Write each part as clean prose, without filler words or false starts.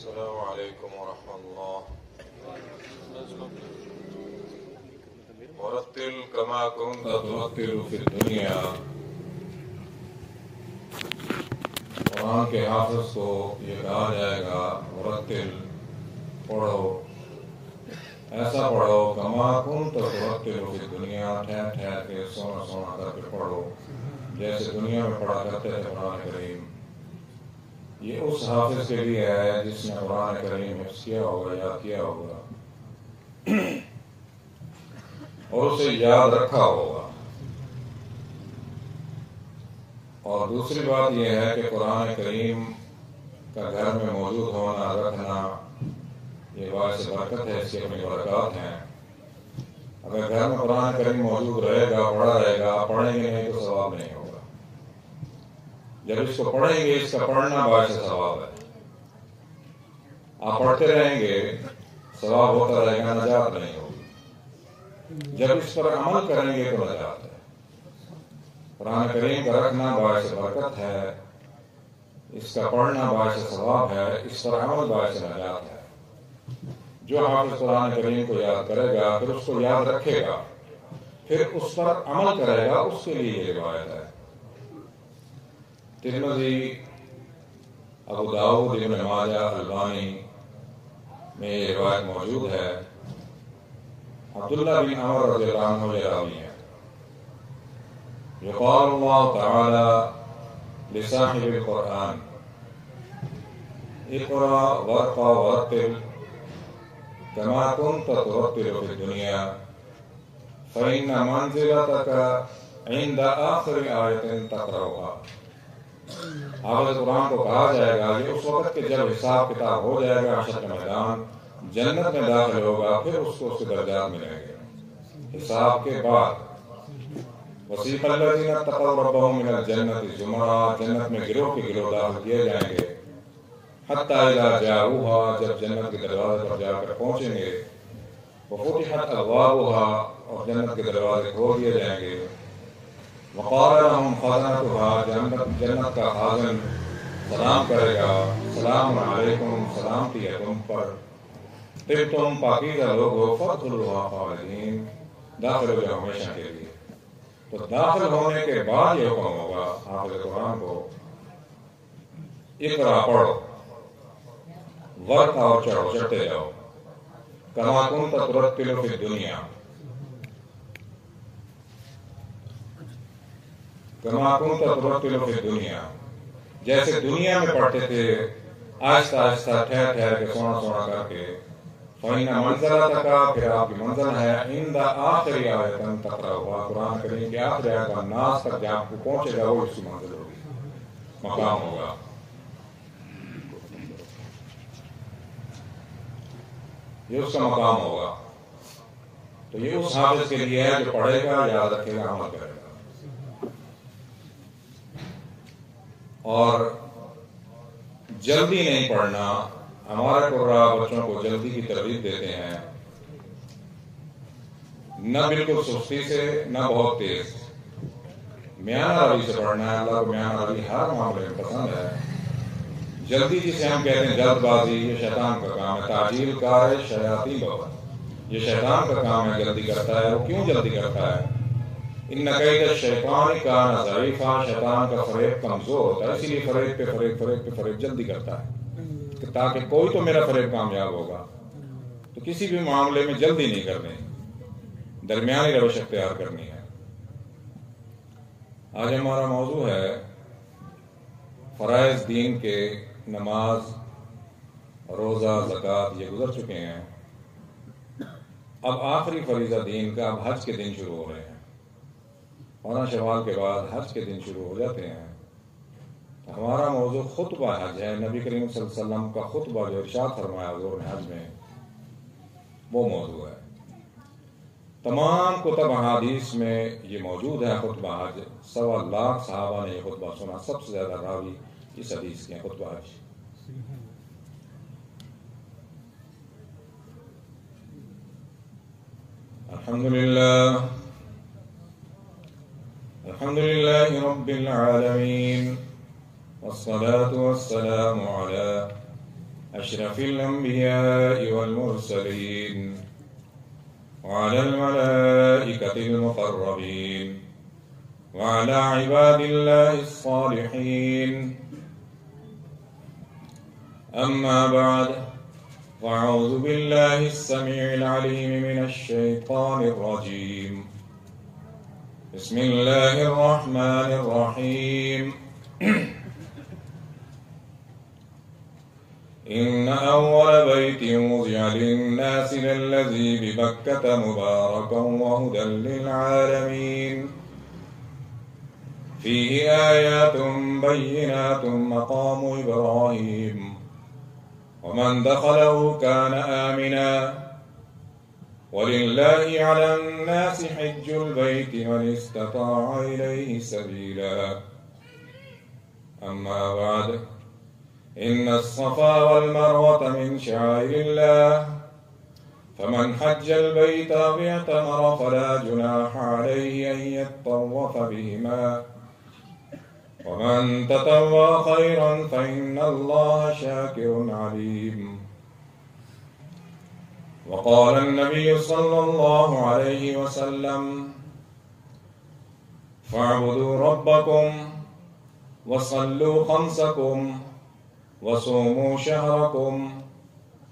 السلام عليكم ورحمة الله. ورتل كما كنت ترتل في الدنيا. قرآن کے حافظ کو یہ کہا جائے گا مرتل پڑھو، ایسا پڑھو کما کنت ترتل فی الدنیا، ٹھہر ٹھہر کے سونا سونا کر کے پڑھو جیسے دنیا میں پڑھا کرتے تھے قرآن کریم۔ یہ اس حافظ کے لیے ہے جس نے قرآن کریم حفظ کیا ہوگا، یاد کیا ہوگا اور اسے یاد رکھا ہوگا۔ اور دوسری بات یہ ہے کہ قرآن کریم کا گھر میں موجود ہونا، رکھنا، یہ باعث برکت ہے، اس کی اپنی برکات ہیں۔ اگر گھر میں قرآن کریم موجود رہے گا، پڑھا رہے گا، پڑھیں گے نہیں تو ثواب نہیں ہوگا۔ جب اس کو پڑھیں گے، اس کا پڑھنا باعث ثواب ہے۔ آپ پڑھتے رہیں گے، ثواب ہوتا رہے گا، نجات نہیں ہوگی۔ جب اس پر عمل کریں گے تو نجات ہے۔ قرآن کریم کا رکھنا باعث برکت ہے، اس کا پڑھنا باعث ثواب ہے، اس پر عمل باعث نجات ہے۔ جو حافظ قرآن کریم کو یاد کرے گا، پھر اس کو یاد رکھے گا، پھر اس پر عمل کرے گا، اس کے لیے یہ روایت ہے۔ ترمذی، ابو داؤد، ابن ماجہ، البانی میں یہ روایت موجود ہے۔ عبداللہ بن عمر رضی اللہ عنہ یہ راوی ہے۔ یقال اللہ تعالی لصاحب القرآن اقرأ وارقى ورتل كما كنت ترتل في الدنيا فإن منزلتك عند آخر آية تقرأها۔ حافظ قرآن کو کہا جائے گا یہ اس وقت کہ جب حساب کتاب ہو جائے گا، حشر کا میدان، جنت میں داخل ہوگا، پھر اس کو اس کے درجات ملیں گے حساب کے بعد۔ وسیق الذین اتقوا ربهم من الجنة زمرا، جنت میں گروہ کے گروہ داخل کیے جائیں گے۔ حتی اذا جاؤها، جب جنت کے دروازے پر جا کر پہنچیں گے۔ وفتحت ابوابها، اور جنت کے دروازے کھول دیے جائیں گے۔ وقال لهم خزنتها، جنت کا خازن سلام کرے گا، سلام علیکم، سلامتی ہے تم پر، طبتم، پاکیزہ لوگ ہو، فادخلوها خالدین، داخل ہو جاؤ ہمیشہ کے لیے۔ تو داخل ہونے کے بعد یہ حکم ہوگا حافظ قرآن کو، اقرا پڑھو، ورقہ اور چڑھو، چڑھتے جاؤ، کما کنت ترتل فی الدنیا، کما کنت ترتل فی الدنیا، جیسے دنیا میں پڑھتے تھے، آہستہ آہستہ، ٹھہر ٹھہر کے، سونا سونا کر کے۔ فإن منزلتک، پھر آپ کی منزل ہے، عند آخر آیۃ تقرأها، قرآن کریم کی آخری آیت الناس تک جب آپ کو پہنچے گا، وہ اس کی منزل ہوگی، مقام ہوگا۔ یہ اس کا مقام ہوگا۔ تو یہ اس حافظ کے لیے ہے جو پڑھے گا، یاد رکھے گا، عمل کرے گا۔ اور جلدی نہیں پڑھنا۔ ہمارے قرآن بچوں کو جلدی کی ترغیب دیتے ہیں، نہ بالکل سستی سے، نہ بہت تیز، میانہ روی سے پڑھنا ہے۔ اللہ کو میانہ روی ہر معاملے میں پسند ہے۔ جلدی جسے ہم کہتے ہیں جلد بازی، یہ شیطان کا کام ہے۔ تعجیل کار شیاطین بابا، یہ شیطان کا کام ہے، جلدی کرتا ہے۔ وہ کیوں جلدی کرتا ہے؟ ان کید الشیطان کان ضعیفا، شیطان کا فریب کمزور ہوتا ہے، اسی لیے فریب پہ فریب، فریب پہ فریب جلدی کرتا ہے کہ تاکہ کوئی تو میرا فریب کامیاب ہوگا۔ تو کسی بھی معاملے میں جلدی نہیں کرنی، درمیانی روش اختیار کرنی ہے۔ آج ہمارا موضوع ہے فرائض دین کے، نماز، روزہ، زکوٰۃ، یہ گزر چکے ہیں۔ اب آخری فریضہ دین کا، اب حج کے دن شروع ہو رہے ہیں۔ 15 شوال کے بعد حج کے دن شروع ہو جاتے ہیں۔ ہمارا موضوع خطبہ حج ہے۔ نبی کریم صلی اللہ علیہ وسلم کا خطبہ جو ارشاد فرمایا حضور نے حج میں، وہ موضوع ہے۔ تمام کتب احادیث میں یہ موجود ہے خطبہ حج۔ 1.25 لاکھ صحابہ نے یہ خطبہ سنا، سب سے زیادہ راوی اس حدیث کے ہیں خطبہ حج۔ الحمدللہ رب العالمین، والصلاة والسلام على أشرف الأنبياء والمرسلين وعلى الملائكة المقربين وعلى عباد الله الصالحين. أما بعد، فأعوذ بالله السميع العليم من الشيطان الرجيم. بسم الله الرحمن الرحيم. إن أول بيت وضع للناس للذي ببكة مباركا وهدى للعالمين فيه آيات بينات مقام إبراهيم ومن دخله كان آمنا ولله على الناس حج البيت من استطاع إليه سبيلا. أما بعد، إن الصفا والمروة من شعائر الله، فمن حج البيت أو اعتمر فلا جناح عليه أن يطوف بهما، ومن تطوع خيرا فإن الله شاكر عليم. وقال النبي صلى الله عليه وسلم: فاعبدوا ربكم وصلوا خمسكم وصوموا شهركم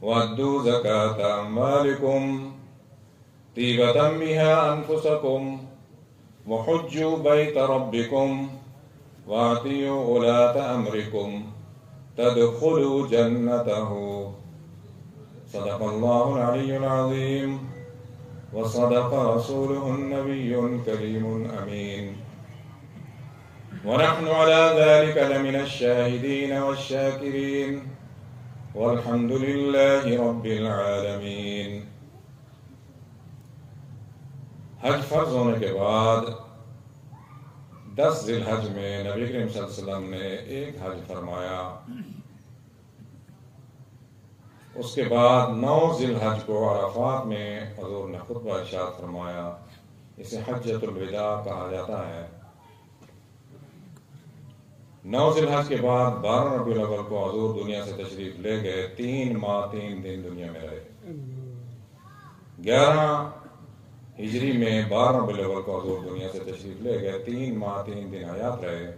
وادوا زكاة أموالكم طيبة بها أنفسكم وحجوا بيت ربكم وأطيعوا ولاة أمركم تدخلوا جنته. صدق الله العلي العظيم وصدق رسوله النبي الكريم الأمين، ونحن على ذلك لمن الشاهدين والشاكرين، والحمد لله رب العالمین۔ حج فرض ہونے کے بعد 10 ذی الحج میں نبی کریم صلی اللہ علیہ وسلم نے ایک حج فرمایا۔ اس کے بعد 9 ذی الحج کو عرفات میں حضور نے خطبہ ارشاد فرمایا۔ اسے حجۃ الوداع کہا جاتا ہے۔ 9 ذی الحج کے بعد 12 ربیع الاول کو حضور دنیا سے تشریف لے گئے۔ 3 ماہ 3 دن دنیا میں رہے۔ 11 ہجری میں 12 ربیع الاول کو حضور دنیا سے تشریف لے گئے۔ 3 ماہ 3 دن حیات رہے۔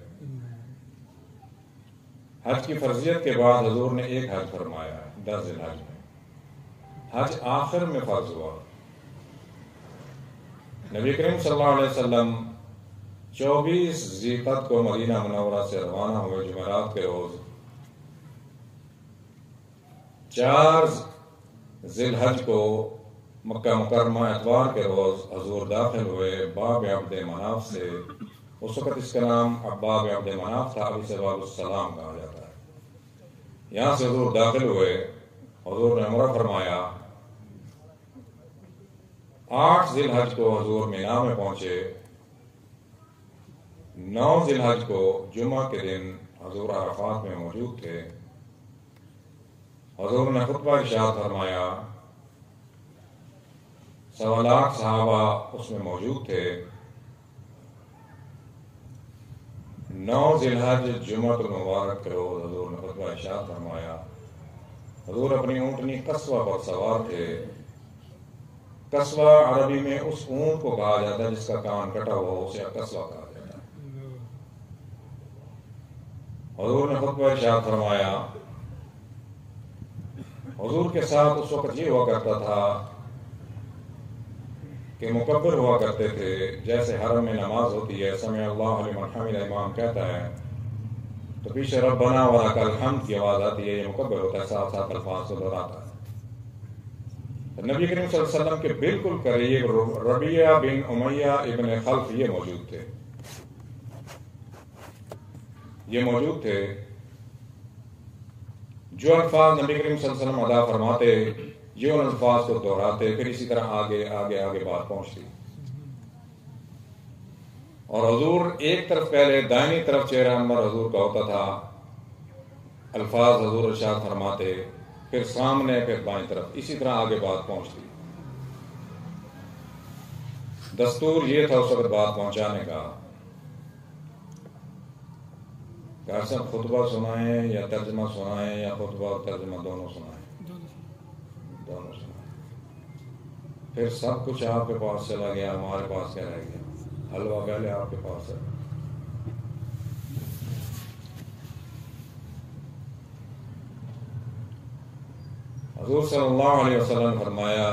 حج کی فرضیت کے بعد حضور نے ایک حج فرمایا 10 ذی الحج میں۔ حج آخر میں فرض ہوا۔ نبی کریم صلی اللہ علیہ وسلم 24 ذی القعدہ کو مدینہ منورہ سے روانہ ہوئے جمعرات کے روز۔ 4 ذی الحج کو مکہ مکرمہ اتوار کے روز حضور داخل ہوئے باب عبد مناف سے۔ اس وقت اس کا نام باب عبد مناف تھا، ابھی سے باب السلام کہا جاتا ہے۔ یہاں سے حضور داخل ہوئے، حضور نے عمرہ فرمایا۔ 8 ذی الحج کو حضور مینا میں پہنچے۔ 9 ذی الحج کو جمعہ کے دن حضور عرفات میں موجود تھے۔ حضور نے خطبہ ارشاد فرمایا۔ 1.25 لاکھ صحابہ اس میں موجود تھے۔ 9 ذی الحج جمعہ المبارک کے روز حضور نے خطبہ ارشاد فرمایا۔ حضور اپنی اونٹنی قصوہ پر سوار تھے۔ قصوہ عربی میں اس اونٹ کو کہا جاتا ہے جس کا کان کٹا ہوا اسے قصوہ کہا جاتا ہے۔ حضور نے خطبہ ارشاد فرمایا۔ حضور کے ساتھ اس وقت یہ ہوا کرتا تھا کہ مکبر ہوا کرتے تھے، جیسے حرم میں نماز ہوتی ہے، سمع اللہ لمن حمدہ امام کہتا ہے تو پیچھے ربنا ولک الحمد کی آواز آتی ہے، یہ مکبر ہوتا ہے، ساتھ ساتھ الفاظ کو دہراتا ہے۔ نبی کریم صلی اللہ علیہ وسلم کے بالکل قریب ربیعہ بن امیہ ابن خلف یہ موجود تھے۔ جو الفاظ نبی کریم صلی اللہ علیہ وسلم ادا فرماتے یہ ان الفاظ کو دہراتے، پھر اسی طرح آگے آگے آگے بات پہنچتی۔ اور حضور ایک طرف پہلے دائنی طرف چہرہ انور حضور کا ہوتا تھا، الفاظ حضور ارشاد فرماتے، پھر سامنے، پھر بائیں طرف، اسی طرح آگے بات پہنچتی۔ دستور یہ تھا اس وقت بات پہنچانے کا۔ کیا سب خطبہ سنائیں یا ترجمہ سنائیں یا خطبہ اور ترجمہ دونوں سنائیں؟ دونوں سنائیں. پھر سب کچھ آپ کے پاس چلا گیا، ہمارے پاس کیا رہ گیا؟ حلوہ پہلے آپ کے پاس ہے. حضور صلی اللہ علیہ وسلم نے فرمایا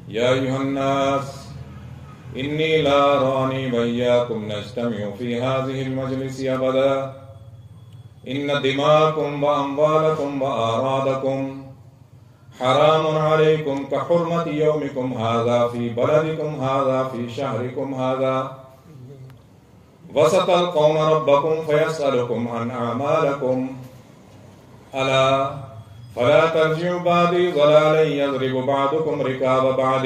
یا ایھا الناس انی لا ارانی وإیاکم نجتمع فی هذه المجلس ابدا ان دماءکم واموالکم واعراضکم حرام علیکم کحرمت یومکم ھذا فی بلدکم ھذا فی شہرکم ھذا وستلقون ربکم فیسألکم عن اعمالکم الا فلا ترجعوا بعدی ضلالا یضرب بعضکم رکاب بعض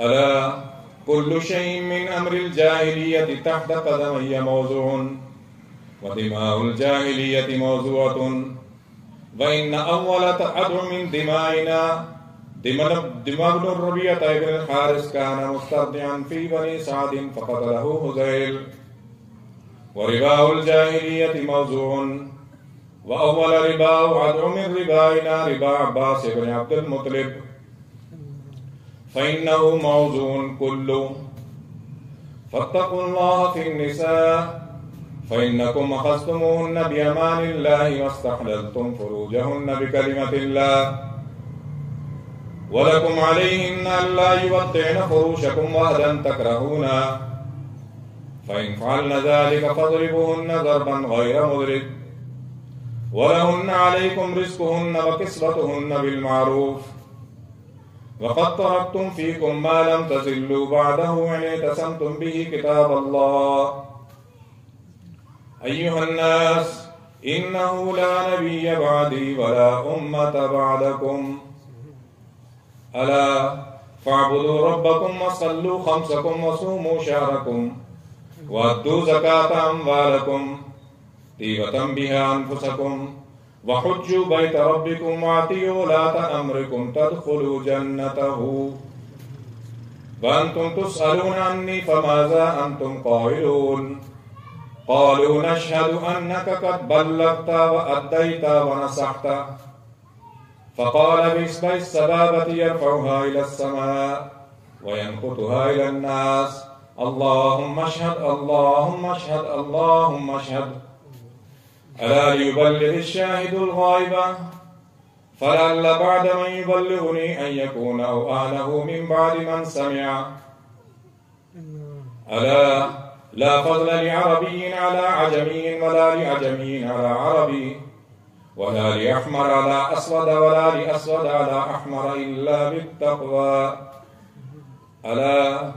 الا کل شیء من امر الجاہلیۃ تحت قدمی موضوع ودماء الجاہلیۃ موضوعۃ وإن أول تقدم من دمائنا دماء ابن الربيعة ابن الحارث كان مسترضعا في بني سعد فقتله هذيل ورباء الجاهلية موضوع وأول رباء عدو من ربائنا ربا عباس بن عبد المطلب فإنه موضوع كله فاتقوا الله في النساء فإنكم أخذتموهن بأمان الله واستحللتم فروجهن بكلمة الله ولكم عليهن ألا يوطئن فروشكم وأذى تكرهونا فإن فعلن ذلك فاضربوهن ضربا غير مضرب ولهن عليكم رزقهن وكسوتهن بالمعروف وقد تركتم فيكم ما لم تزلوا بعده إن اعتصمتم به كتاب الله أيها الناس إنه لا نبي بعدي ولا أمة بعدكم ألا فاعبدوا ربكم وصلوا خمسكم وصوموا شهركم وأدوا زكاة أموالكم طيبة بها أنفسكم وحجوا بيت ربكم وأطيعوا ولاة أمركم تدخلوا جنته وأنتم تسألون عني فماذا أنتم قائلون قالوا نشهد أنك قد بلغت وأديت ونصحت فقال بإصبع السبابة يرفعها إلى السماء وينقطها إلى الناس اللهم اشهد اللهم اشهد اللهم اشهد ألا ليبلغ الشاهد الغائب فلعل بعد من يبلغني أن يكون أو أهله من بعد من سمع ألا لا فضل لعربي على عجمي ولا لعجمي على عربي ولا لأحمر على أسود ولا لأسود على أحمر إلا بالتقوى ألا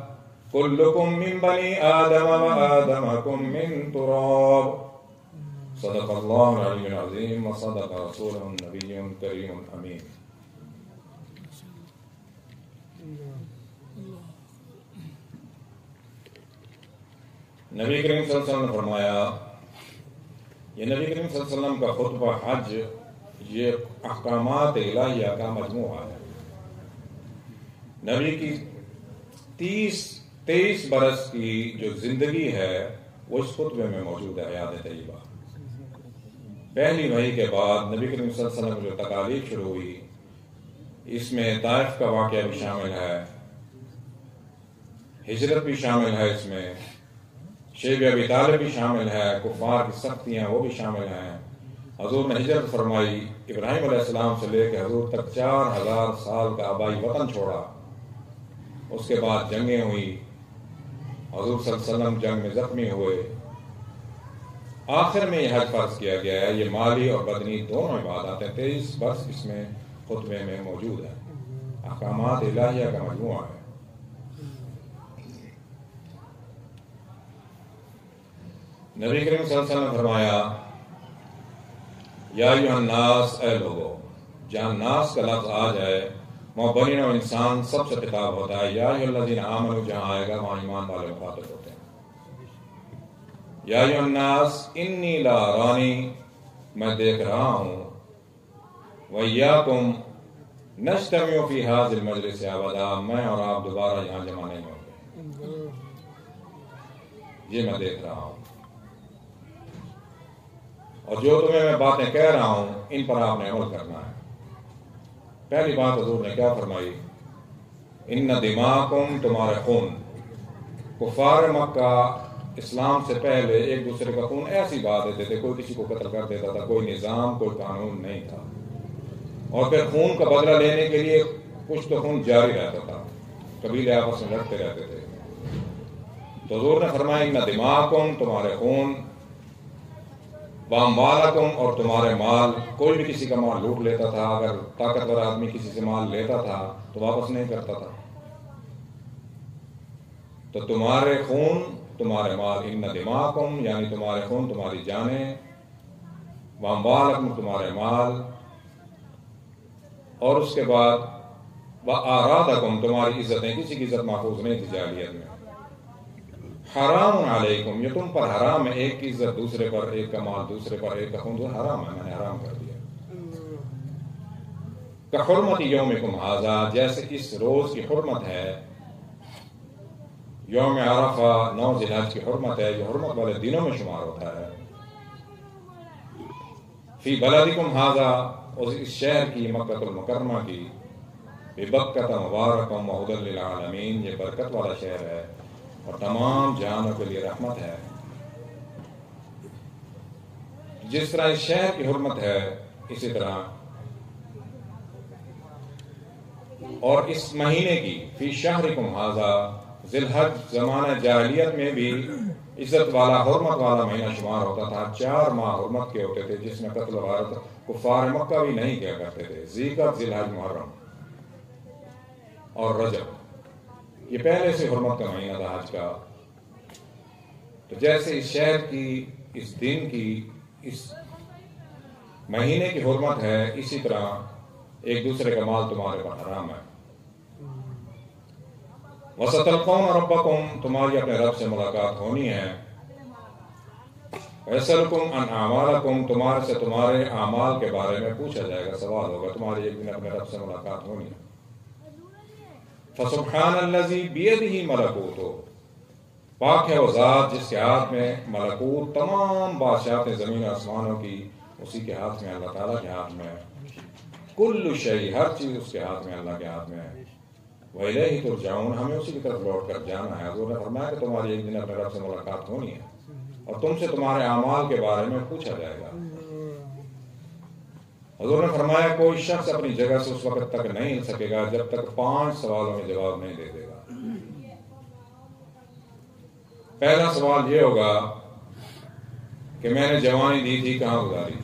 كلكم من بني آدم وآدمكم من تراب صدق الله العلي العظيم وصدق رسوله النبي الكريم الأمين. نبی کریم صلی اللہ علیہ وسلم نے فرمایا، یہ نبی کریم صلی اللہ علیہ وسلم کا خطبہ حج یہ احکامات الہیہ کا مجموعہ ہے. نبی کی 23 برس کی جو زندگی ہے وہ اس خطبے میں موجود ہے. حیات طیبہ پہلی وحی کے بعد نبی کریم صلی اللہ علیہ وسلم کی جو تکالیف شروع ہوئی اس میں طائف کا واقعہ بھی شامل ہے، ہجرت بھی شامل ہے، اس میں شیب ابی طالب بھی شامل ہے، کفار کی سختیاں وہ بھی شامل ہیں. حضور نے ہجرت فرمائی ابراہیم علیہ السلام سے لے کے حضور تک 4000 سال کا آبائی وطن چھوڑا. اس کے بعد جنگیں ہوئی، حضور صلی اللہ علیہ وسلم جنگ میں زخمی ہوئے. آخر میں یہ حج فرض کیا گیا ہے. یہ مالی اور بدنی دونوں عبادات ہیں. 23 برس اس میں خطبے میں موجود ہے. احکامات الہیہ کا مجموعہ ہے. نبی کریم صلی اللہ علیہ وسلم نے فرمایا یا ایھا الناس، اے لوگو. جہاں ناس کا لفظ آ جائے وہاں بنی نوع انسان سب سے خطاب ہوتا ہے. یا ایھا الذین آمنوا جہاں آئے گا وہاں ایمان والے مخاطب ہوتے ہیں. یا ایھا الناس انی لا ارانی، میں دیکھ رہا ہوں. وإیاکم نجتمع فی ھذا المجلس ابدا، میں اور آپ دوبارہ یہاں جمع نہیں ہوں گے. یہ میں دیکھ رہا ہوں. اور جو تمہیں میں باتیں کہہ رہا ہوں ان پر آپ نے عمل کرنا ہے۔ پہلی بات حضور نے کیا فرمائی؟ ان دماءکم، تمہارے خون۔ کفار مکہ اسلام سے پہلے ایک دوسرے کا خون ایسی بات دیتے تھے، کوئی کسی کو قتل کر دیتا تھا، کوئی نظام کوئی قانون نہیں تھا، اور پھر خون کا بدلہ لینے کے لیے کچھ تو خون جاری رہتا تھا، قبیلے آپس میں لڑتے رہتے تھے۔ تو حضور نے فرمایا ان دماءکم، تمہارے خون، واموالکم، اور تمہارے مال۔ کوئی بھی کسی کا مال لوٹ لیتا تھا، اگر طاقتور آدمی کسی سے مال لیتا تھا تو واپس نہیں کرتا تھا۔ تو تمہارے خون، تمہارے مال، ان دماءکم یعنی تمہارے خون، تمہاری جانیں، واموالکم، تمہارے مال، اور اس کے بعد وآرادکم، تمہاری عزتیں۔ کسی کی عزت محفوظ نہیں تھی جاہلیت میں۔ حرام علیکم، یہ تم پر حرام ہے، ایک کی عزت دوسرے پر، ایک کا مال دوسرے پر، ایک کا خون دوسرے، حرام ہے، میں نے حرام کر دیا۔ کحرمت یومکم ھذا، جیسے اس روز کی حرمت ہے، یوم عرفہ 9 ذی الحجہ کی حرمت ہے، یہ حرمت والے دنوں میں شمار ہوتا ہے۔ فی بلدکم ھذا، اس شہر کی، مکہ المکرمہ کی، ببکۃ مبارکۃ وھدی للعالمین، یہ برکت والا شہر ہے اور تمام جہانوں کے لیے رحمت ہے۔ جس طرح اس شہر کی حرمت ہے، اسی طرح اور اس مہینے کی، فی شہرکم ھذا، ذی الحج زمانہ جاہلیت میں بھی عزت والا، حرمت والا مہینہ شمار ہوتا تھا۔ 4 ماہ حرمت کے ہوتے تھے جس میں قتل و غارت کفار مکہ بھی نہیں کیا کرتے تھے، ذی القعدہ، ذی الحج، محرم اور رجب، یہ پہلے سے حرمت کا مہینہ تھا حج کا۔ تو جیسے اس شہر کی، اس دن کی، اس مہینے کی حرمت ہے، اسی طرح ایک دوسرے کا مال تمہارے پر حرام ہے۔ وَسَتَلْقَوْنَ رَبَّكُمْ، تمہاری اپنے رب سے ملاقات ہونی ہے۔ وَيَسْأَلُكُمْ عَنْ أَعْمَالِكُمْ، تمہارے سے تمہارے اعمال کے بارے میں پوچھا جائے گا، سوال ہوگا، تمہاری ایک دن اپنے رب سے ملاقات ہونی ہے۔ فَسُبْحَانَ الَّذِي بِيَدِهِ مَلَكُوتُ، پاک ہے وہ ذات جس کے ہاتھ میں ملکوت، تمام بادشاہتیں زمین و آسمانوں کی اسی کے ہاتھ میں، اللہ تعالیٰ کے ہاتھ میں ہے۔ کل شیء، ہر چیز اس کے ہاتھ میں، اللہ کے ہاتھ میں ہے۔ وَإِلَيْهِ تُرْجَعُونَ، ہمیں اسی کی طرف لوٹ کر جانا ہے۔ حضور نے فرمایا کہ تمہاری ایک دن اپنے رب سے ملاقات ہونی ہے اور تم سے تمہارے اعمال کے بارے میں پوچھا جائے گا۔ حضور نے فرمایا کوئی شخص اپنی جگہ سے اس وقت تک نہیں ہل سکے گا جب تک 5 سوالوں میں جواب نہیں دے دے گا۔ پہلا سوال یہ ہوگا کہ میں نے جوانی دی تھی کہاں گزاری؟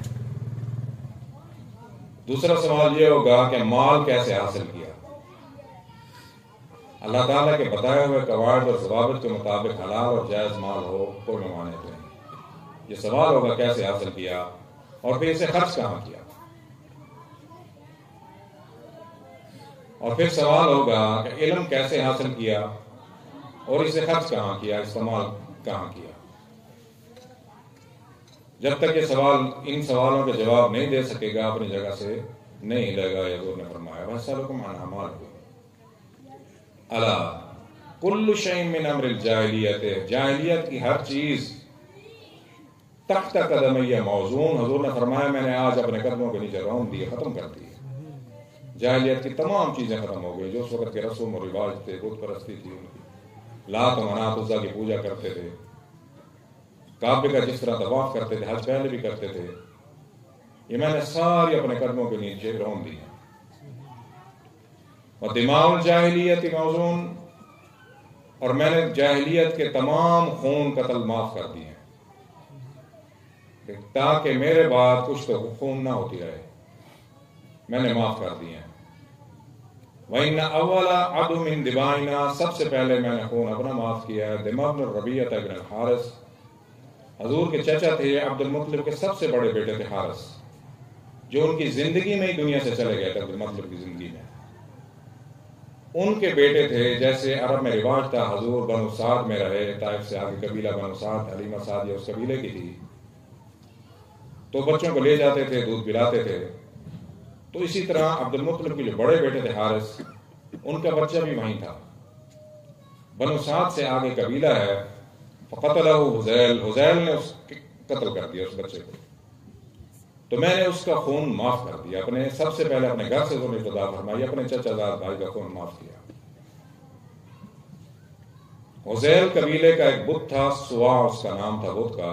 دوسرا سوال یہ ہوگا کہ مال کیسے حاصل کیا؟ اللہ تعالیٰ کے بتائے ہوئے قواعد اور ضوابط کے مطابق حلال اور جائز مال ہو، کوئی ممانعت نہیں۔ یہ سوال ہوگا کیسے حاصل کیا، اور پھر اسے خرچ کہاں کیا، اور پھر سوال ہوگا کہ علم کیسے حاصل کیا اور اسے خرچ کہاں کیا، استعمال کہاں کیا۔ جب تک یہ سوال، ان سوالوں کے جواب نہیں دے سکے گا، اپنی جگہ سے نہیں ہلے گا۔ حضور نے فرمایا وَأَسْأَلُكُمْ عَنْ أَعْمَالِكُمْ الا کل شیء من امر الجاہلیت، جاہلیت کی ہر چیز تحت قدمی موزون، حضور نے فرمایا میں نے آج اپنے قدموں کے نیچے رون دیے، ختم کر دیے۔ جاہلیت کی تمام چیزیں ختم ہو گئی، جو اس وقت کے رسوم و رواج تھے، بت پرستی تھی ان کی، لات و منات عزا کی پوجا کرتے تھے، کعبے کا جس طرح طواف کرتے تھے، حج پہلے بھی کرتے تھے، یہ میں نے ساری اپنے قدموں کے نیچے رون دی۔ وَدِمَاءُ الْجَاهِلِيَّةِ مَوْزُونٌ، اور میں نے جاہلیت کے تمام خون قتل معاف کر دیے تاکہ میرے بعد کچھ تو خون نہ ہوتی رہے، میں نے معاف کر دیے۔ وَإِنَّ أَوَّلَ عَدُوٍ مِّن دِمَائِنَا، سب سے پہلے میں نے خون اپنا معاف کیا ہے۔ دماء بن ربیعہ بن الحارث، حضور کے چچا تھے، عبد المطلب کے سب سے بڑے بیٹے تھے حارث، جو ان کی زندگی میں ہی دنیا سے چلے گئے تھے، عبد المطلب کی زندگی میں۔ ان کے بیٹے تھے، جیسے عرب میں رواج تھا، حضور بنو سعد میں رہے، طائف سے آگے قبیلہ بنو سعد، حلیمہ سعدیہ اس قبیلے کی تھی، تو بچوں کو لے جاتے تھے، دودھ پلاتے تھے۔ تو اسی طرح عبد المطلب کے جو بڑے بیٹے تھے حارث، ان کا بچہ بھی وہیں تھا۔ بنو سعد سے آگے قبیلہ ہے، فقتلہ حذیل، حذیل نے اس قتل کر دیا اس بچے کو۔ تو میں نے اس کا خون معاف کر دیا. سب سے پہلے اپنے گھر سے انہوں نے ابتدا فرمائی, اپنے چچا زاد بھائی کا خون معاف کیا. حذیل قبیلے کا ایک بت تھا, سوا اس کا نام تھا بت کا.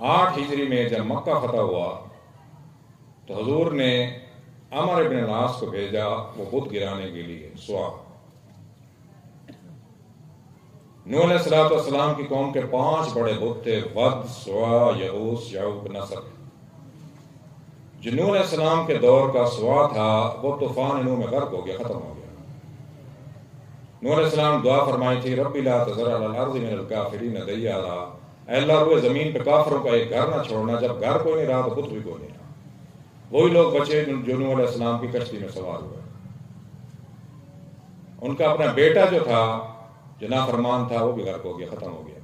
8 ہجری میں جب مکہ فتح ہوا تو حضور نے عمر ابن العاص کو بھیجا وہ بت گرانے کے لیے. سوا نوح علیہ السلام کی قوم کے 5 بڑے بت تھے, ود, سوا, یغوث, یعوق, نصر. جو نوح علیہ السلام کے دور کا سوا تھا وہ طوفان نوح میں غرق ہو گیا, ختم ہو گیا. نوح علیہ السلام دعا فرمائی تھی, رب لا تذر علی الارض من الکافرین دیارا, اے اللہ روئے زمین پہ کافروں کا ایک گھر نہ چھوڑنا. جب گھر کوئی نہیں رہا تو بت بھی کوئی نہیں رہا. وہی لوگ بچے جو نوح علیہ السلام کی کشتی میں سوار ہوئے. ان کا اپنا بیٹا جو تھا جو نافرمان تھا وہ بھی غرق ہو گیا, ختم ہو گیا.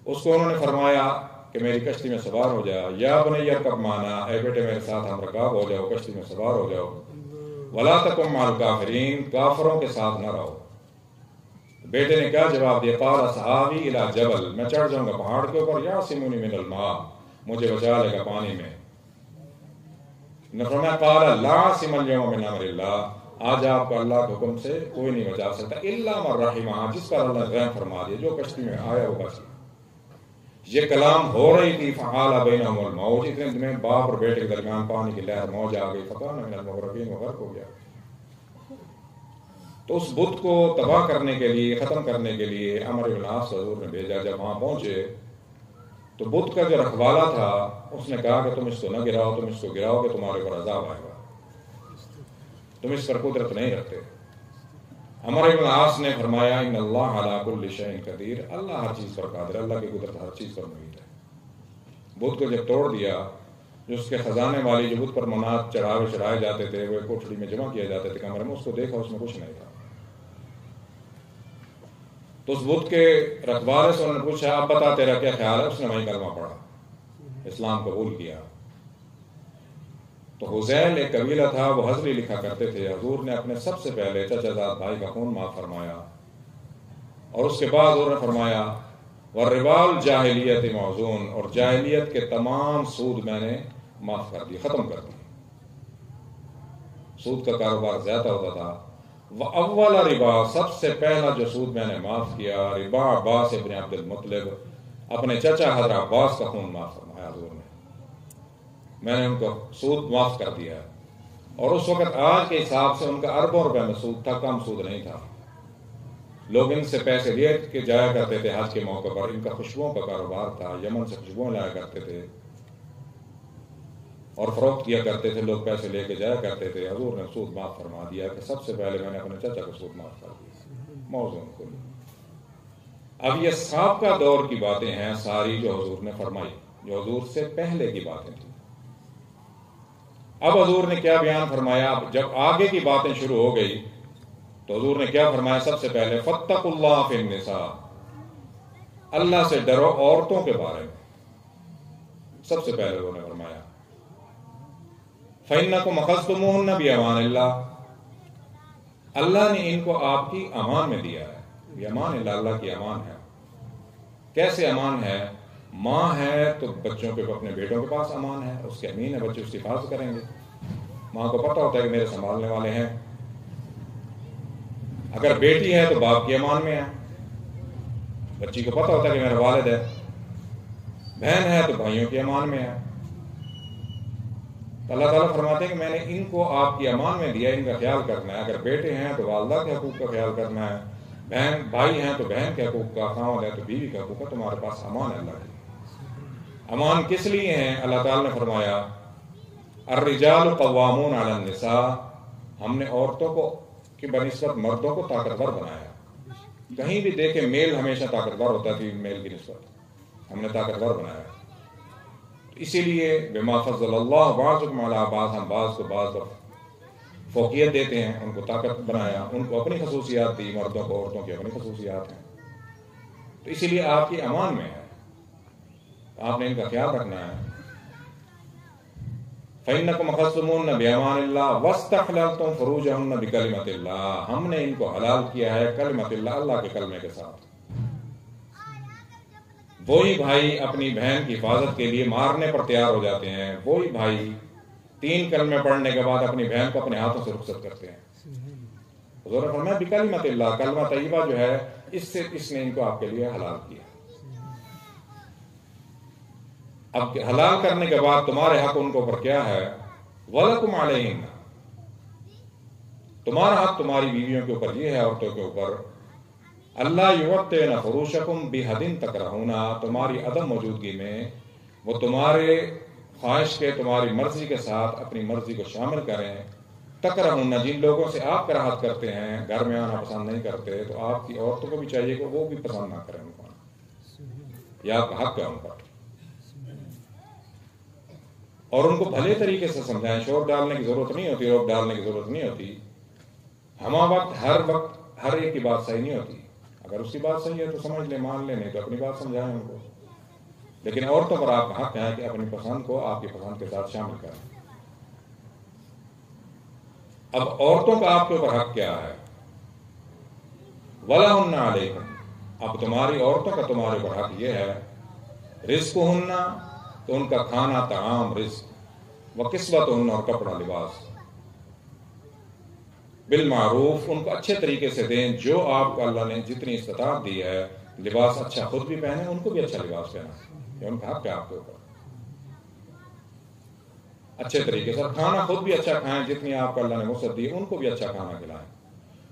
اس کو انہوں نے فرمایا کہ میری کشتی میں سوار ہو جا. یا بنی ارکب معنا, اے بیٹے میرے ساتھ ہم رکاب ہو جاؤ, کشتی میں سوار ہو جاؤ. ولا تکن مع الکافرین, کافروں کے ساتھ نہ رہو. بیٹے نے کیا جواب دیا, قال اصحابی الی جبل, میں چڑھ جاؤں گا پہاڑ کے اوپر, یعصمونی من الماء, مجھے بچا لے گا پانی میں. نے فرمایا قال لا عاصم اليوم من امر اللہ, آج آپ کو اللہ کے حکم سے کوئی نہیں بچا سکتا, الا من رحم, جس پر اللہ نے رحم فرما دیا, جو کشتی میں آیا وہ بچ گیا. یہ کلام ہو رہی تھی, فحال بینہم الموج, اتنے میں باپ اور بیٹے کے درمیان پانی کی لہر موج آ گئی, فکان من المغرقین, وہ غرق ہو گیا. تو اس بت کو تباہ کرنے کے لیے, ختم کرنے کے لیے عمر بن العاص حضور نے بھیجا. جب وہاں پہنچے تو بت کا جو رکھوالا تھا اس نے کہا کہ تم اس کو نہ گراؤ, تم اس کو گراؤ کہ تمہارے اوپر عذاب آئے گا, تم اس پر قدرت نہیں رکھتے. عمر بن العاص نے فرمایا ان اللہ علی کل شیء قدیر, اللہ ہر چیز پر قادر, اللہ کی قدرت ہر چیز پر محیط ہے. بت کو جب توڑ دیا, جو اس کے خزانے والی جو بت پر منات چڑھائے جاتے تھے وہ کوٹھڑی میں جمع کیے جاتے تھے کمرے میں, اس کو دیکھا اس میں کچھ نہیں تھا. تو اس بت کے رکھوالے سے انہوں نے پوچھا اب بتا تیرا کیا خیال ہے. اس نے وہیں کلمہ پڑھا, اسلام قبول کیا. تو حذیل ایک قبیلہ تھا, وہ حضری لکھا کرتے تھے. حضور نے اپنے سب سے پہلے چچا زاد بھائی کا خون معاف فرمایا, اور اس کے بعد حضور نے فرمایا والربال جاہلیت موزون, اور جاہلیت کے تمام سود میں نے معاف کر دی, ختم کر دی. سود کا کاروبار زیادہ ہوتا تھا. اول ربا, سب سے پہلا جو سود میں نے معاف کیا, ربا عباس ابن عبد المطلب, اپنے چچا حضرت عباس کا خون معاف فرمایا حضور نے. میں نے ان کو سود معاف کر دیا. اور اس وقت آج کے حساب سے ان کا اربوں روپے میں سود تھا, کم سود نہیں تھا. لوگ ان سے پیسے لیے کے جایا کرتے تھے حج کے موقع پر. ان کا خوشبوؤں کا کاروبار تھا, یمن سے خوشبوؤں لایا کرتے تھے اور فروخت کیا کرتے تھے, لوگ پیسے لے کے جایا کرتے تھے. حضور نے سود معاف فرما دیا کہ سب سے پہلے میں نے اپنے چچا کو سود معاف کر دیا. موزون کو اب یہ سابقہ دور کی باتیں ہیں ساری جو حضور نے فرمائی, جو حضور سے پہلے کی باتیں تھیں. اب حضور نے کیا بیان فرمایا, اب جب آگے کی باتیں شروع ہو گئی تو حضور نے کیا فرمایا, سب سے پہلے فاتقوا اللہ فی النساء, اللہ سے ڈرو عورتوں کے بارے میں. سب سے پہلے انہوں نے فرمایا فَإِنَّكُمْ أَخَذْتُمُوهُنَّ بِأَمَانِ اللَّهِ, اللہ نے ان کو آپ کی امان میں دیا ہے. یہ امان اللہ, اللہ کی امان ہے. کیسے امان ہے؟ ماں ہے تو بچوں کے اپنے بیٹوں کے پاس امان ہے, اس کے امین ہے, بچے اس کی حفاظت کریں گے. ماں کو پتہ ہوتا ہے کہ میرے سنبھالنے والے ہیں. اگر بیٹی ہے تو باپ کی امان میں ہے, بچی کو پتہ ہوتا ہے کہ میرا والد ہے. بہن ہے تو بھائیوں کی امان میں ہے. اللہ تعالیٰ فرماتے ہیں کہ میں نے ان کو آپ کی امان میں دیا, ان کا خیال کرنا ہے. اگر بیٹے ہیں تو والدہ کے حقوق کا خیال کرنا ہے, بھائی ہیں تو بہن کے حقوق کا, خاوند ہے تو بیوی کے حقوق کا. تمہارے پاس امان ہے اللہ کی. امان کس لیے ہیں؟ اللہ تعالیٰ نے فرمایا الرجال قوامون علی النساء, ہم نے عورتوں کو کی بنسبت مردوں کو طاقتور بنایا. کہیں بھی دیکھیں میل ہمیشہ طاقتور ہوتا ہے میل کی نسبت, ہم نے طاقتور بنایا. اسی لیے بما فضل اللہ بعضکم علی بعض, ہم بعض کو بعض فوقیت دیتے ہیں, ان کو طاقت بنایا, ان کو اپنی خصوصیات دی, مردوں کو عورتوں کی اپنی خصوصیات ہیں. تو اسی لیے آپ کی امان میں ہے, آپ نے ان کا خیال رکھنا ہے. فَإِنَّكُمْ أَخَذْتُمُوهُنَّ بِأَمَانِ اللَّهِ وَاسْتَحْلَلْتُمْ فُرُوجَهُنَّ بِكَلِمَةِ اللَّهِ, ہم نے ان کو حلال کیا ہے کلمۃ اللہ, اللہ کے کلمے کے ساتھ. وہی بھائی اپنی بہن کی حفاظت کے لیے مارنے پر تیار ہو جاتے ہیں، وہی بھائی 3 کلمے پڑھنے کے بعد اپنی بہن کو اپنے ہاتھوں سے رخصت کرتے ہیں۔ حضور نے فرمایا بکلمۃ اللہ، کلمہ طیبہ جو ہے اس نے ان کو آپ کے لیے حلال کیا۔ اب حلال کرنے کے بعد تمہارے حق ان کے اوپر کیا ہے؟ وَلَكُمْ عَلَيْهِنَّ، تمہارا حق تمہاری بیویوں کے اوپر یہ ہے، عورتوں کے اوپر، اللہ یوطئن فروشکم بحد تکرہون، تمہاری عدم موجودگی میں وہ تمہارے خواہش کے، تمہاری مرضی کے ساتھ اپنی مرضی کو شامل کریں، تکرہون، جن لوگوں سے آپ کراہت کرتے ہیں، گھر میں آنا پسند نہیں کرتے، تو آپ کی عورتوں کو بھی چاہیے کہ وہ بھی پسند نہ کریں ان کو، یہ آپ کا حق ہے ان پر، اور ان کو بھلے طریقے سے سمجھائیں، شور ڈالنے کی ضرورت نہیں ہوتی، روک ڈالنے کی ضرورت نہیں ہوتی، ہمہ وقت ہر ایک کی بات صحیح نہیں ہوتی، اگر اس کی بات صحیح ہے تو سمجھ لیں، مان لیں، نہیں تو اپنی بات سمجھائیں ان کو، لیکن عورتوں پر آپ کا حق ہے کہ اپنی پسند کو آپ کی پسند کے ساتھ شامل کریں۔ اب عورتوں کا آپ کے اوپر حق کیا ہے؟ وَلَهُنَّ عَلَيْكُمْ، اب تمہاری عورتوں کا تمہارے اوپر حق یہ ہے، رزقهن، تو ان کا کھانا، طعام، رزق، وکسوتهن، اور کپڑا، لباس، بالمعروف، ان کو اچھے طریقے سے دیں، جو آپ کو اللہ نے جتنی استطاعت دی ہے، لباس اچھا خود بھی پہنے، ان کو بھی اچھا لباس پہنا، یہ ان کا حق ہے آپ کے اوپر، اچھے طریقے سے، کھانا خود بھی اچھا کھائیں، جتنی آپ کو اللہ نے وسعت دی ان کو بھی اچھا کھانا کھلائیں،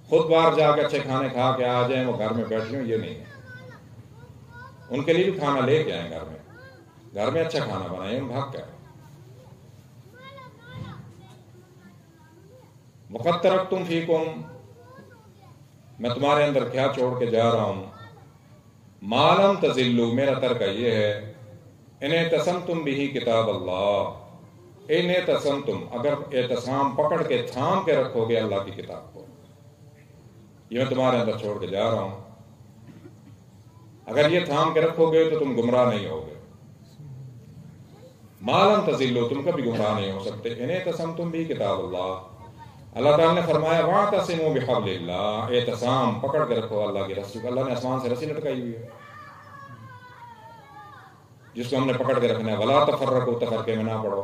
خود باہر جا کے اچھے کھانے کھا کے آ جائیں، وہ گھر میں بیٹھ ہوں، یہ نہیں ہے، ان کے لیے بھی کھانا لے کے آئیں، گھر میں اچھا کھانا بنائیں، ان کا حق ہے۔ وَقَدْ تَرَكْتُمْ فِيكُمْ، میں تمہارے اندر کیا چھوڑ کے جا رہا ہوں، مَا لَمْ تَزِلُّوا، میرا ترکہ یہ ہے، اِنْ اعْتَصَمْتُمْ بِهِ کتاب اللہ، اِنْ اعْتَصَمْتُمْ، اگر اعتصام پکڑ کے تھام کے رکھو گے اللہ کی کتاب کو، یہ میں تمہارے اندر چھوڑ کے جا رہا ہوں، اگر یہ تھام کے رکھو گے تو تم گمراہ نہیں ہوگے، مَا لَمْ تَزِلُّوا، تم کبھی گمراہ نہیں ہو سکتے، اِنْ اعْتَصَمْتُمْ بِهِ کتاب اللہ، اللہ تعالیٰ نے فرمایا وَاعْتَصِمُوا بِحَبْلِ اللَّهِ، اعتصام پکڑ کے رکھو اللہ کی رسی کو، اللہ نے آسمان سے رسی لٹکائی ہوئی ہے جس کو ہم نے پکڑ کے رکھنا ہے، وَلَا تَفَرَّقُوا، تفرقے میں نہ پڑو،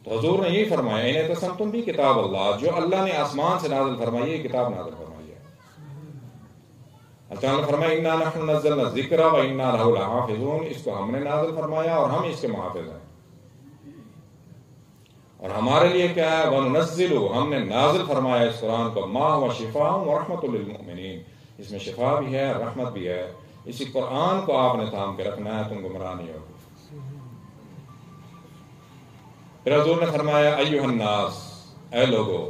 تو حضور نے یہی فرمایا اِنْ اعْتَصَمْتُمْ بِهِ کتاب اللہ، جو اللہ نے آسمان سے نازل فرمائی ہے، کتاب نازل فرمائی ہے، اللہ تعالیٰ نے فرمایا اِنَّا نَحْنُ نَزَّلْنَا الذِّكْرَ وَإِنَّا لَهُ لَحَافِظُونَ، اس کو ہم نے نازل فرمایا اور ہم اس کے محافظ ہیں، اور ہمارے لیے کیا ہے، وَنُنَزِّلُ، ہم نے نازل فرمایا اس قرآن کو، مَا هُوَ شِفَاءٌ وَرَحْمَةٌ لِّلْمُؤْمِنِينَ، اس میں شفا بھی ہے، رحمت بھی ہے، اسی قرآن کو آپ نے تھام کے رکھنا ہے، تم گمراہ نہیں ہوگے۔ پھر حضور نے فرمایا ایھا الناس، اے لوگو،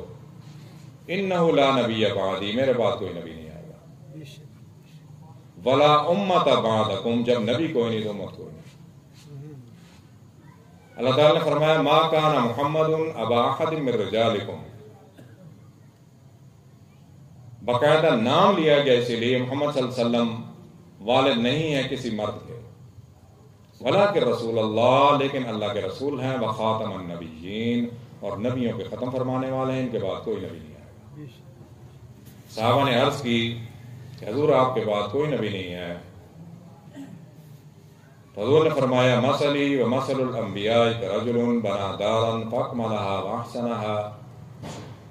انہ لا نبی بعدی، میرے بعد کوئی نبی نہیں آئے گا، ولا امت بعدکم، جب نبی کوئی نہیں تو امت کوئی نہیں۔ اللہ تعالیٰ نے فرمایا ما کان محمد ابا احد من رجالکم، باقاعدہ نام لیا گیا اسی لیے محمد صلی اللہ علیہ وسلم والد نہیں ہے کسی مرد کے، ولیکن رسول اللہ، لیکن اللہ کے رسول ہیں، وخاتم النبیین، اور نبیوں کے ختم فرمانے والے ہیں، ان کے بعد کوئی نبی نہیں آئے گا۔ صحابہ نے عرض کی کہ حضور آپ کے بعد کوئی نبی نہیں ہے، تو حضور نے فرمایا مثلی و مثل الانبیاء کرجل بنا دارا فاکملها واحسنها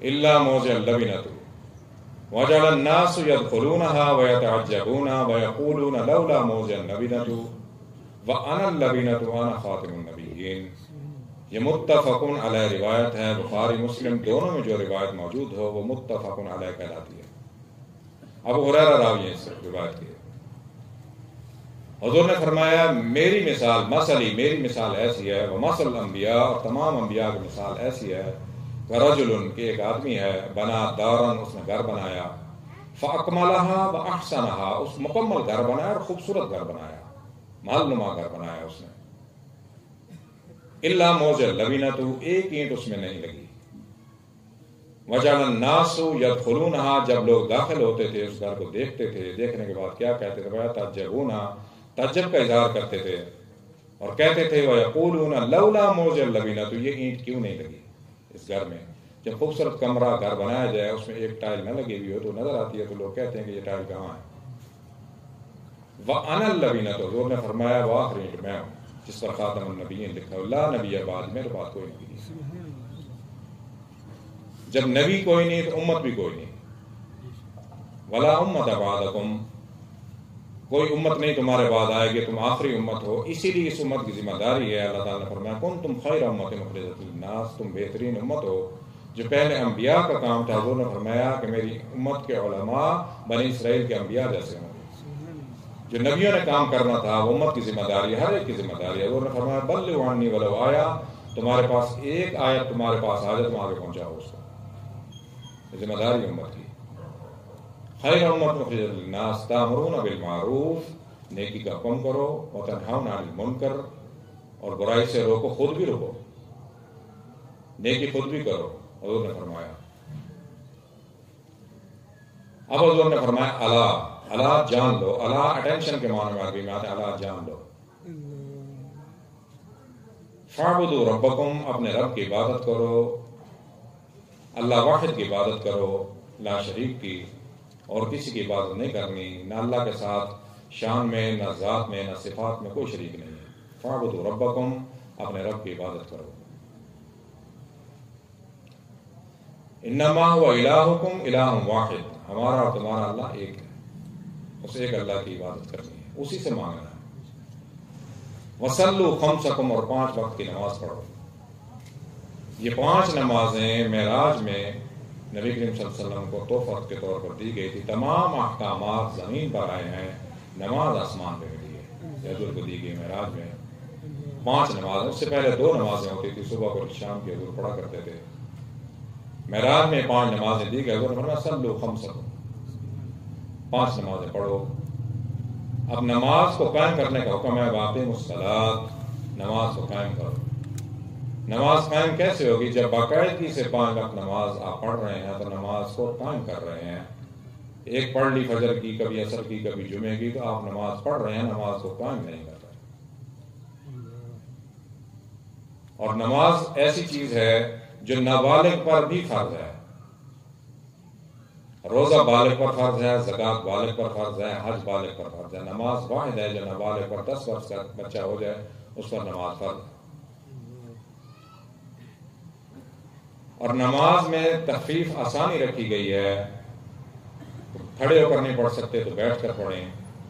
الا موضع اللبنۃ وجعل الناس يدخلونها ويتعجبون ويقولون لولا موضع اللبنۃ وانا اللبنۃ وانا خاتم النبیین۔ یہ متفق علیہ روایت ہے، بخاری مسلم دونوں میں جو روایت موجود ہو وہ متفق علیہ کہلاتی ہے، ابو ہریرہ راوی ہیں اس روایت کے۔ حضور نے فرمایا میری مثال، میری مثال ایسی ہے، ومثل الانبیاء، اور تمام انبیاء کی مثال ایسی ہے، رجل، کہ ایک آدمی ہے، بنا دارن، اس نے گھر بنایا، فاکملها واحسنها، اس مکمل گھر بنایا اور خوبصورت گھر بنایا، محل نما گھر بنایا اس نے، الا موضع اللبنۃ، ایک اینٹ اس میں نہیں لگی، وجعل الناس يدخلونها، جب لوگ داخل ہوتے تھے اس گھر کو دیکھتے تھے، دیکھنے کے بعد کیا کہتے تھے، ويتعجبون، تعجب کا اظہار کرتے تھے اور کہتے تھے وَيَقُولُونَ لَوْلَا مَوْضِعُ اللَّبِنَةُ، یہ اینٹ کیوں نہیں لگی اس گھر میں، جب خوبصورت کمرہ گھر بنایا جائے اس میں ایک ٹائل نہ لگی ہوئی ہو تو نظر آتی ہے، تو لوگ کہتے ہیں کہ یہ ٹائل کہاں ہے۔ وَأَنَا الَّذِينَ، تو حضور نے فرمایا وآخری میں ہوں جس پر خاتم النبیین لکھا ہے، لا نبی بعد، میرے بعد کوئی نبی نہیں۔ جب نبی کوئی نہیں تو امت بھی کوئی نہیں۔ وَلَا أُمَّةَ بَعْدَكُمْ، کوئی امت نہیں تمہارے بعد آئے گی، تم آخری امت ہو۔ اسی لیے اس امت کی ذمہ داری ہے، اللہ تعالیٰ نے فرمایا كُنتُمْ خَيْرَ أُمَّةٍ أُخْرِجَتْ لِلنَّاسِ، تم بہترین امت ہو۔ جو پہلے انبیاء کا کام تھا، حضور نے فرمایا کہ میری امت کے علماء بنی اسرائیل کے انبیاء جیسے ہوں۔ جو نبیوں نے کام کرنا تھا وہ امت کی ذمہ داری ہے، ہر ایک کی ذمہ داری ہے۔ حضور نے فرمایا بلغوا عنی ولو آیا، تمہارے پاس ایک آیت تمہارے پاس آ جائے تم آگے پہنچاؤ اس کو، ذمہ داری امت کی۔ خیر امت اخرجت للناس تأمرون بالمعروف، نیکی کا حکم کرو، وتنہون عن المنکر، اور برائی سے روکو، خود بھی روکو، نیکی خود بھی کرو، حضور نے فرمایا۔ اب حضور نے فرمایا اللہ، اللہ جان لو، اللہ اٹینشن کے معنی میں عربی میں آتا ہے، اللہ جان لو۔ فاعبدوا ربکم، اپنے رب کی عبادت کرو، اللہ واحد کی عبادت کرو، لا شریک کی، اور کسی کی عبادت نہیں کرنی، نہ اللہ کے ساتھ شان میں، نہ ذات میں، نہ صفات میں کوئی شریک نہیں ہے۔ فاعبدوا ربکم، اپنے رب کی عبادت کرو۔ انما هو الہکم الہ واحد، ہمارا اور تمہارا اللہ ایک ہے، اس ایک اللہ کی عبادت کرنی ہے، اسی سے مانگنا ہے۔ وصلوا خمسکم، اور 5 وقت کی نماز پڑھو۔ یہ 5 نمازیں معراج میں نبی کریم صلی اللہ علیہ وسلم کو تحفہ کے طور پر دی گئی تھی۔ تمام احکامات زمین پر آئے ہیں، نماز آسمان پہ ملی ہے، حضور کو دی گئی معراج میں 5 نمازیں۔ اس سے پہلے 2 نمازیں ہوتی تھی، صبح اور شام کی حضور پڑھا کرتے تھے۔ معراج میں 5 نمازیں دی گئی، حضور نے فرمایا صلوا خمسکم، 5 نمازیں پڑھو۔ اب نماز کو قائم کرنے کا حکم ہے، وَأَقِیمُوا الصَّلَاةَ، نماز کو قائم کرو۔ نماز قائم کیسے ہوگی؟ جب باقاعدگی سے 5 وقت نماز آپ پڑھ رہے ہیں تو نماز کو قائم کر رہے ہیں۔ ایک پڑھ لی فجر کی، کبھی عصر کی، کبھی جمعے کی، تو آپ نماز پڑھ رہے ہیں، نماز کو قائم نہیں کر رہے۔ اور نماز ایسی چیز ہے جو نابالغ پر بھی فرض ہے۔ روزہ بالغ پر فرض ہے، زکوٰۃ بالغ پر فرض ہے، حج بالغ پر فرض ہے۔ نماز واحد ہے جو نابالغ پر 10 برس کا بچہ ہو جائے اس پر نماز فرض ہے۔ اور نماز میں تخفیف آسانی رکھی گئی ہے، کھڑے ہو کر نہیں پڑھ سکتے تو بیٹھ کر پڑھیں،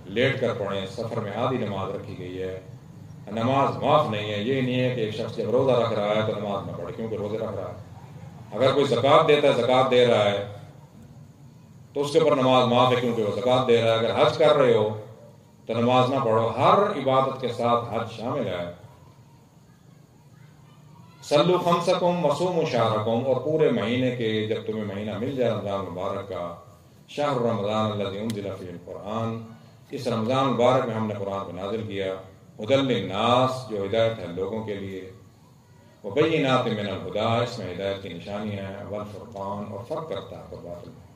لیٹ کر پڑھیں، سفر میں آدھی نماز رکھی گئی ہے۔ نماز معاف نہیں ہے، یہ نہیں ہے کہ ایک شخص جب روزہ رکھ رہا ہے تو نماز نہ پڑھے کیونکہ روزے رکھ رہا ہے۔ اگر کوئی زکوٰۃ دیتا ہے، زکوٰۃ دے رہا ہے تو اس کے اوپر نماز معاف ہے کیونکہ وہ زکوٰۃ دے رہا ہے۔ اگر حج کر رہے ہو تو نماز نہ پڑھو، ہر عبادت کے ساتھ حج شامل ہے۔ صلوا خمسکم وصوموا شہرکم، اور پورے مہینے کے جب تمہیں مہینہ مل جائے رمضان مبارک کا، شہر رمضان الذی انزل فیہ القرآن، اس رمضان مبارک میں ہم نے قرآن کو نازل کیا، ھدی للناس، جو ہدایت ہے لوگوں کے لیے، وبینات من الہدی، اس میں ہدایت کی نشانی ہے، والفرقان، اور فرق کرتا ہے حق و باطل میں۔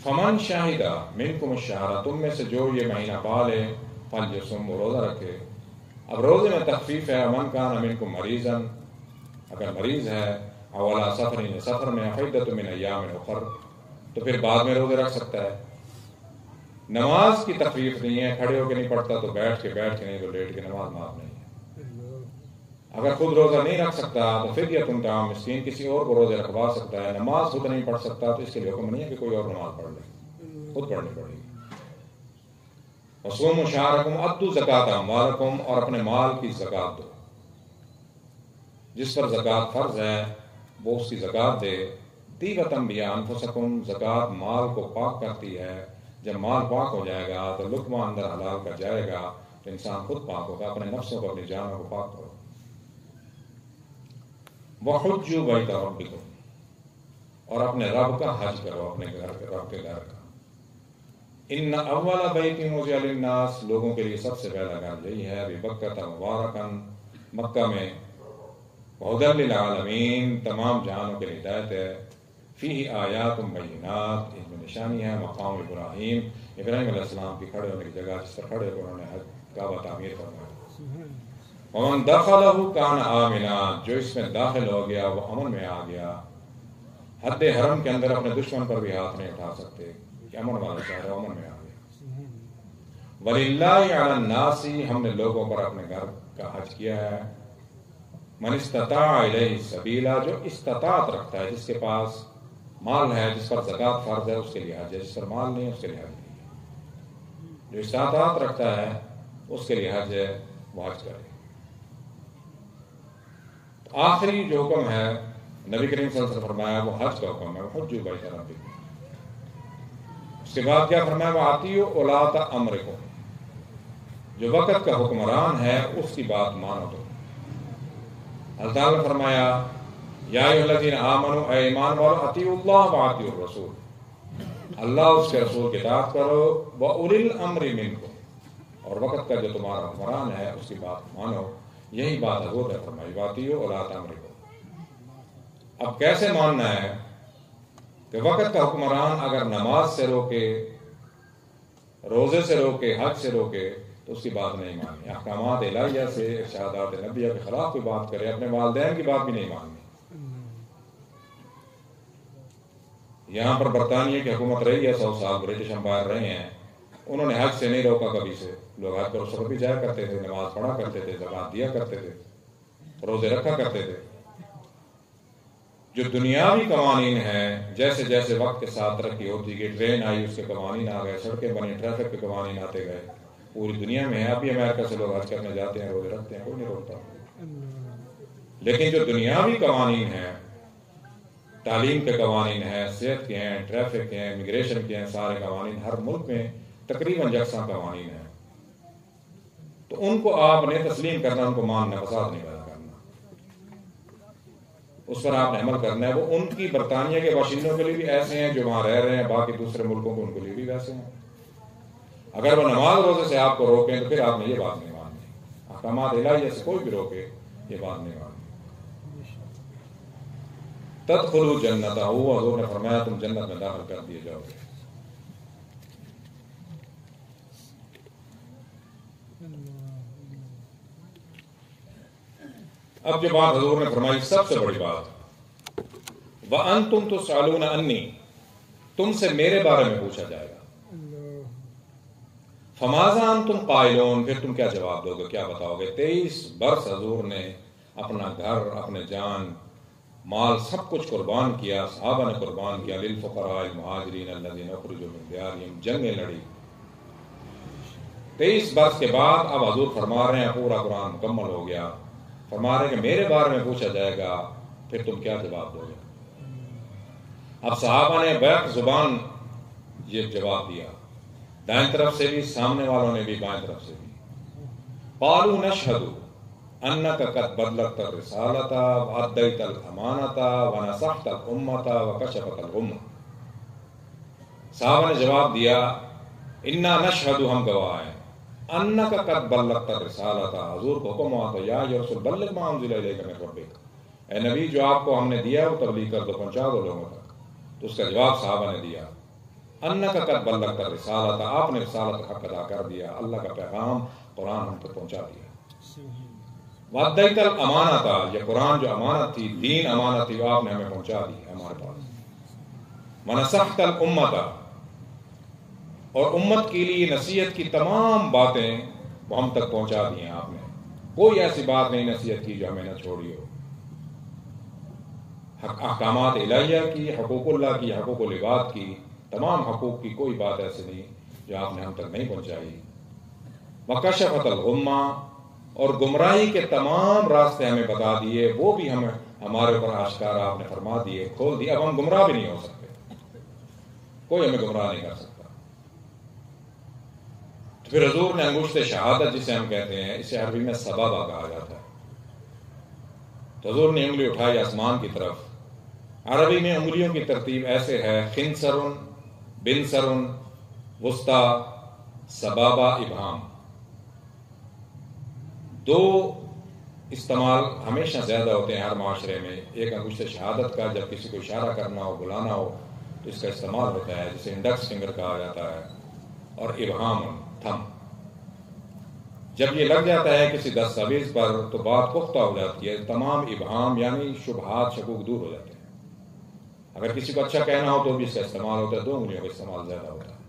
فمن شاہد منکم الشہر، تم میں سے جو یہ مہینہ پالے، فلیصم، وہ روزہ رکھے۔ اب روزے میں تخفیف ہے، من کان منکم مریضا، اگر مریض ہے، او علی سفر، سفر میں، فعدۃ من ایام اخر، تو پھر بعد میں روزے رکھ سکتا ہے۔ نماز کی تخفیف نہیں ہے، کھڑے ہو کے نہیں پڑھتا تو بیٹھ کے نہیں تو لیٹ کے، نماز معاف نہیں ہے۔ اگر خود روزہ نہیں رکھ سکتا تو فدیۃ طعام مسکین، کسی اور کو روزے رکھوا سکتا ہے۔ نماز خود نہیں پڑھ سکتا تو اس کے لیے حکم نہیں ہے کہ کوئی اور نماز پڑھ لے، خود پڑھنی پڑے گی۔ وصوموا شہرکم، ادوا زکاۃ اموالکم، اور اپنے مال کی زکوٰۃ دو۔ جس پر زکوٰۃ فرض ہے وہ اس کی زکوٰۃ دے۔ طیبۃ بانفسکم، زکوٰۃ مال کو پاک کرتی ہے۔ جب مال پاک ہو جائے گا تو لقمہ اندر حلال کا جائے گا تو انسان خود پاک ہوگا۔ اپنے نفسوں کو، اپنی جانوں کو پاک کرو۔ وحجوا بیت ربکم، اور اپنے رب کا حج کرو، اپنے رب کے گھر کا۔ ان اول بیت وضع للناس، لوگوں کے لیے سب سے پہلا گھر یہی ہے، ببکۃ مبارکا، مکہ میں، وہدی للعالمین، تمام جہانوں کے لیے ہدایت ہے، فیہ آیات بینات، اس میں نشانی ہے مقام ابراہیم علیہ السلام کی کھڑے ہونے کی جگہ، جس پر کھڑے ہو کر انہوں نے کعبہ تعمیر فرمایا۔ ومن دخلہ کان آمنا، جو اس میں داخل ہو گیا وہ امن میں آ گیا۔ حد حرم کے اندر اپنے دشمن پر بھی ہاتھ نہیں اٹھا سکتے کہ امن والا شہر، امن میں آ گیا۔ وَلِلَّهِ عَلَى النَّاسِ، ہم نے لوگوں پر اپنے گھر کا حج کیا ہے، من استطاع الیہ سبیلا، جو استطاعت رکھتا ہے، جس کے پاس مال ہے، جس پر زکوٰۃ فرض ہے، اس کے لیے حج ہے، جس پر مال نہیں ہے اس کے لیے حج نہیں ہے۔ جو استطاعت رکھتا ہے اس کے لیے حج ہے، وہ حج کرے۔ آخری جو حکم ہے نبی کریم صلی اللہ علیہ وسلم فرمایا وہ حج کا حکم ہے، وَحُجُّوا بَیْتَ رَبِّکُم۔ اس کے بعد کیا فرمایا؟ وَأَطِیعُوا وُلَاۃَ أَمْرِکُم، جو وقت کا حکمران ہے اس کی بات مانو۔ تو اللہ تعالیٰ نے فرمایا یا ایھا الذین آمنوا، اے ایمان والو، اطیعوا اللہ واطیعوا الرسول، اللہ اس کے رسول کی اطاعت کرو، وَأُولِي الْأَمْرِ مِنکم، اور وقت کا جو تمہارا حکمران ہے اس کی بات مانو۔ یہی بات حضور نے فرمائی، وَأَطِیعُوا وَلَا تَأْمُرُوا۔ اب کیسے ماننا ہے کہ وقت کا حکمران اگر نماز سے روکے، روزے سے روکے، حج سے روکے تو اس کی بات نہیں ماننی، احکامات الہیہ سے، ارشادات نبیہ کے خلاف کوئی بات کرے، اپنے والدین کی بات بھی نہیں ماننی۔ یہاں پر برطانیہ کی حکومت رہی ہے 100 سال، برٹش امپائر رہے ہیں، انہوں نے حج سے نہیں روکا کبھی سے، لوگ حج پر اس وقت بھی جایا کرتے تھے، نماز پڑھا کرتے تھے، زکوٰۃ دیا کرتے تھے، روزے رکھا کرتے تھے۔ جو دنیاوی قوانین ہیں، جیسے جیسے وقت کے ساتھ ترقی ہوتی گئی، ٹرین آئی اس کے قوانین آ گئے، سڑکیں بنی، ٹریفک کے قوانین آتے گئے، پوری دنیا میں ہے۔ ابھی امریکہ سے لوگ حج کرنے جاتے ہیں، روزے رکھتے ہیں، کوئی نہیں روکتا۔ لیکن جو دنیاوی قوانین ہیں، تعلیم کے قوانین ہیں، صحت کے ہیں، ٹریفک کے ہیں، امیگریشن کے ہیں، سارے قوانین ہر ملک میں تقریباً یکساں قوانین ہیں، تو ان کو آپ نے تسلیم کرنا، ان کو ماننا، فساد نہیں پیدا کرنا، اس پر آپ نے عمل کرنا ہے۔ وہ ان کی برطانیہ کے باشندوں کے لیے بھی ایسے ہیں جو وہاں رہ رہے ہیں، باقی دوسرے ملکوں کو ان کے لیے بھی ویسے ہیں۔ اگر وہ نماز روزے سے آپ کو روکیں تو پھر آپ نے یہ بات نہیں ماننی، احکامات الہیہ سے کوئی بھی روکے یہ بات نہیں ماننی۔ تدخلوا جنتہ، حضور نے فرمایا تم جنت میں داخل کر دیے جاؤ گے۔ اب جو بات حضور نے فرمائی سب سے بڑی بات، وَأَنْتُمْ تُسْأَلُونَ عَنِّی، تم سے میرے بارے میں پوچھا جائے گا، فَمَاذَا أَنْتُمْ قَائِلُونَ، پھر تم کیا جواب دو گے، کیا بتاؤ گے۔ 23 برس حضور نے اپنا گھر، اپنے جان، مال سب کچھ قربان کیا، صحابہ نے قربان کیا، للفقراء المہاجرین الذین اخرجوا من دیارہم، جنگیں لڑی۔ 23 برس کے بعد اب حضور فرما رہے ہیں پورا قرآن مکمل ہو گیا، فرما رہے ہیں کہ میرے بارے میں پوچھا جائے گا، پھر تم کیا جواب دو گے۔ اب صحابہ نے بیک زبان یہ جواب دیا، دائیں طرف سے بھی، سامنے والوں نے بھی، بائیں طرف سے بھی۔ قالوا نشہد انک قد بلغت الرسالۃ وادیت الامانۃ ونصحت الامۃ وکشفت الغمۃ۔ صحابہ نے جواب دیا، انا نشہد، ہم گواہ ہیں، انک قد بلغت الرسالۃ، حضور کو حکم ہوا تو یا رسول بلغ ما انزل الیک من ربک، اے نبی جو آپ کو ہم نے دیا وہ تبلیغ کر دو، پہنچا دو لوگوں تک۔ تو اس کا جواب صحابہ نے دیا، انک قد بلغت الرسالۃ، آپ نے رسالت حق ادا کر دیا، اللہ کا پیغام قرآن ہم تک پہنچا دیا۔ وادیت الامانۃ، یہ قرآن جو امانت تھی، دین امانت تھی، وہ آپ نے ہمیں پہنچا دی ہے ہمارے پاس۔ ونصحت الامۃ، اور امت کے لیے نصیحت کی تمام باتیں وہ ہم تک پہنچا دی ہیں آپ نے، کوئی ایسی بات نہیں نصیحت کی جو ہمیں نہ چھوڑی ہو۔ احکامات الہیہ کی، حقوق اللہ کی، حقوق العباد کی، تمام حقوق کی کوئی بات ایسی نہیں جو آپ نے ہم تک نہیں پہنچائی۔ وکشفت الغمہ، اور گمراہی کے تمام راستے ہمیں بتا دیے، وہ بھی ہمیں ہمارے اوپر آشکار آپ نے فرما دیے، کھول دیے، اب ہم گمراہ بھی نہیں ہو سکتے، کوئی ہمیں گمراہ نہیں کر سکتا۔ تو پھر حضور نے انگشت شہادت جسے ہم کہتے ہیں، اسے عربی میں سبابہ کہا جاتا ہے، تو حضور نے انگلی اٹھائی آسمان کی طرف۔ عربی میں انگلیوں کی ترتیب ایسے ہے، خنصر، بنصر، وسطی، سبابہ، ابہام، دو استعمال ہمیشہ زیادہ ہوتے ہیں ہر معاشرے میں۔ ایک انگشت شہادت کا، جب کسی کو اشارہ کرنا ہو، بلانا ہو تو اس کا استعمال ہوتا ہے، جسے انڈیکس فنگر کہا جاتا ہے، اور ابہام، تھم، جب یہ لگ جاتا ہے کسی دستاویز پر تو بات پختہ ہو جاتی ہے، تمام ابہام یعنی شبہات، شکوک دور ہو جاتے ہیں۔ اگر کسی کو اچھا کہنا ہو تو بھی اس کا استعمال ہوتا ہے، دو انگلیوں کا استعمال زیادہ ہوتا ہے۔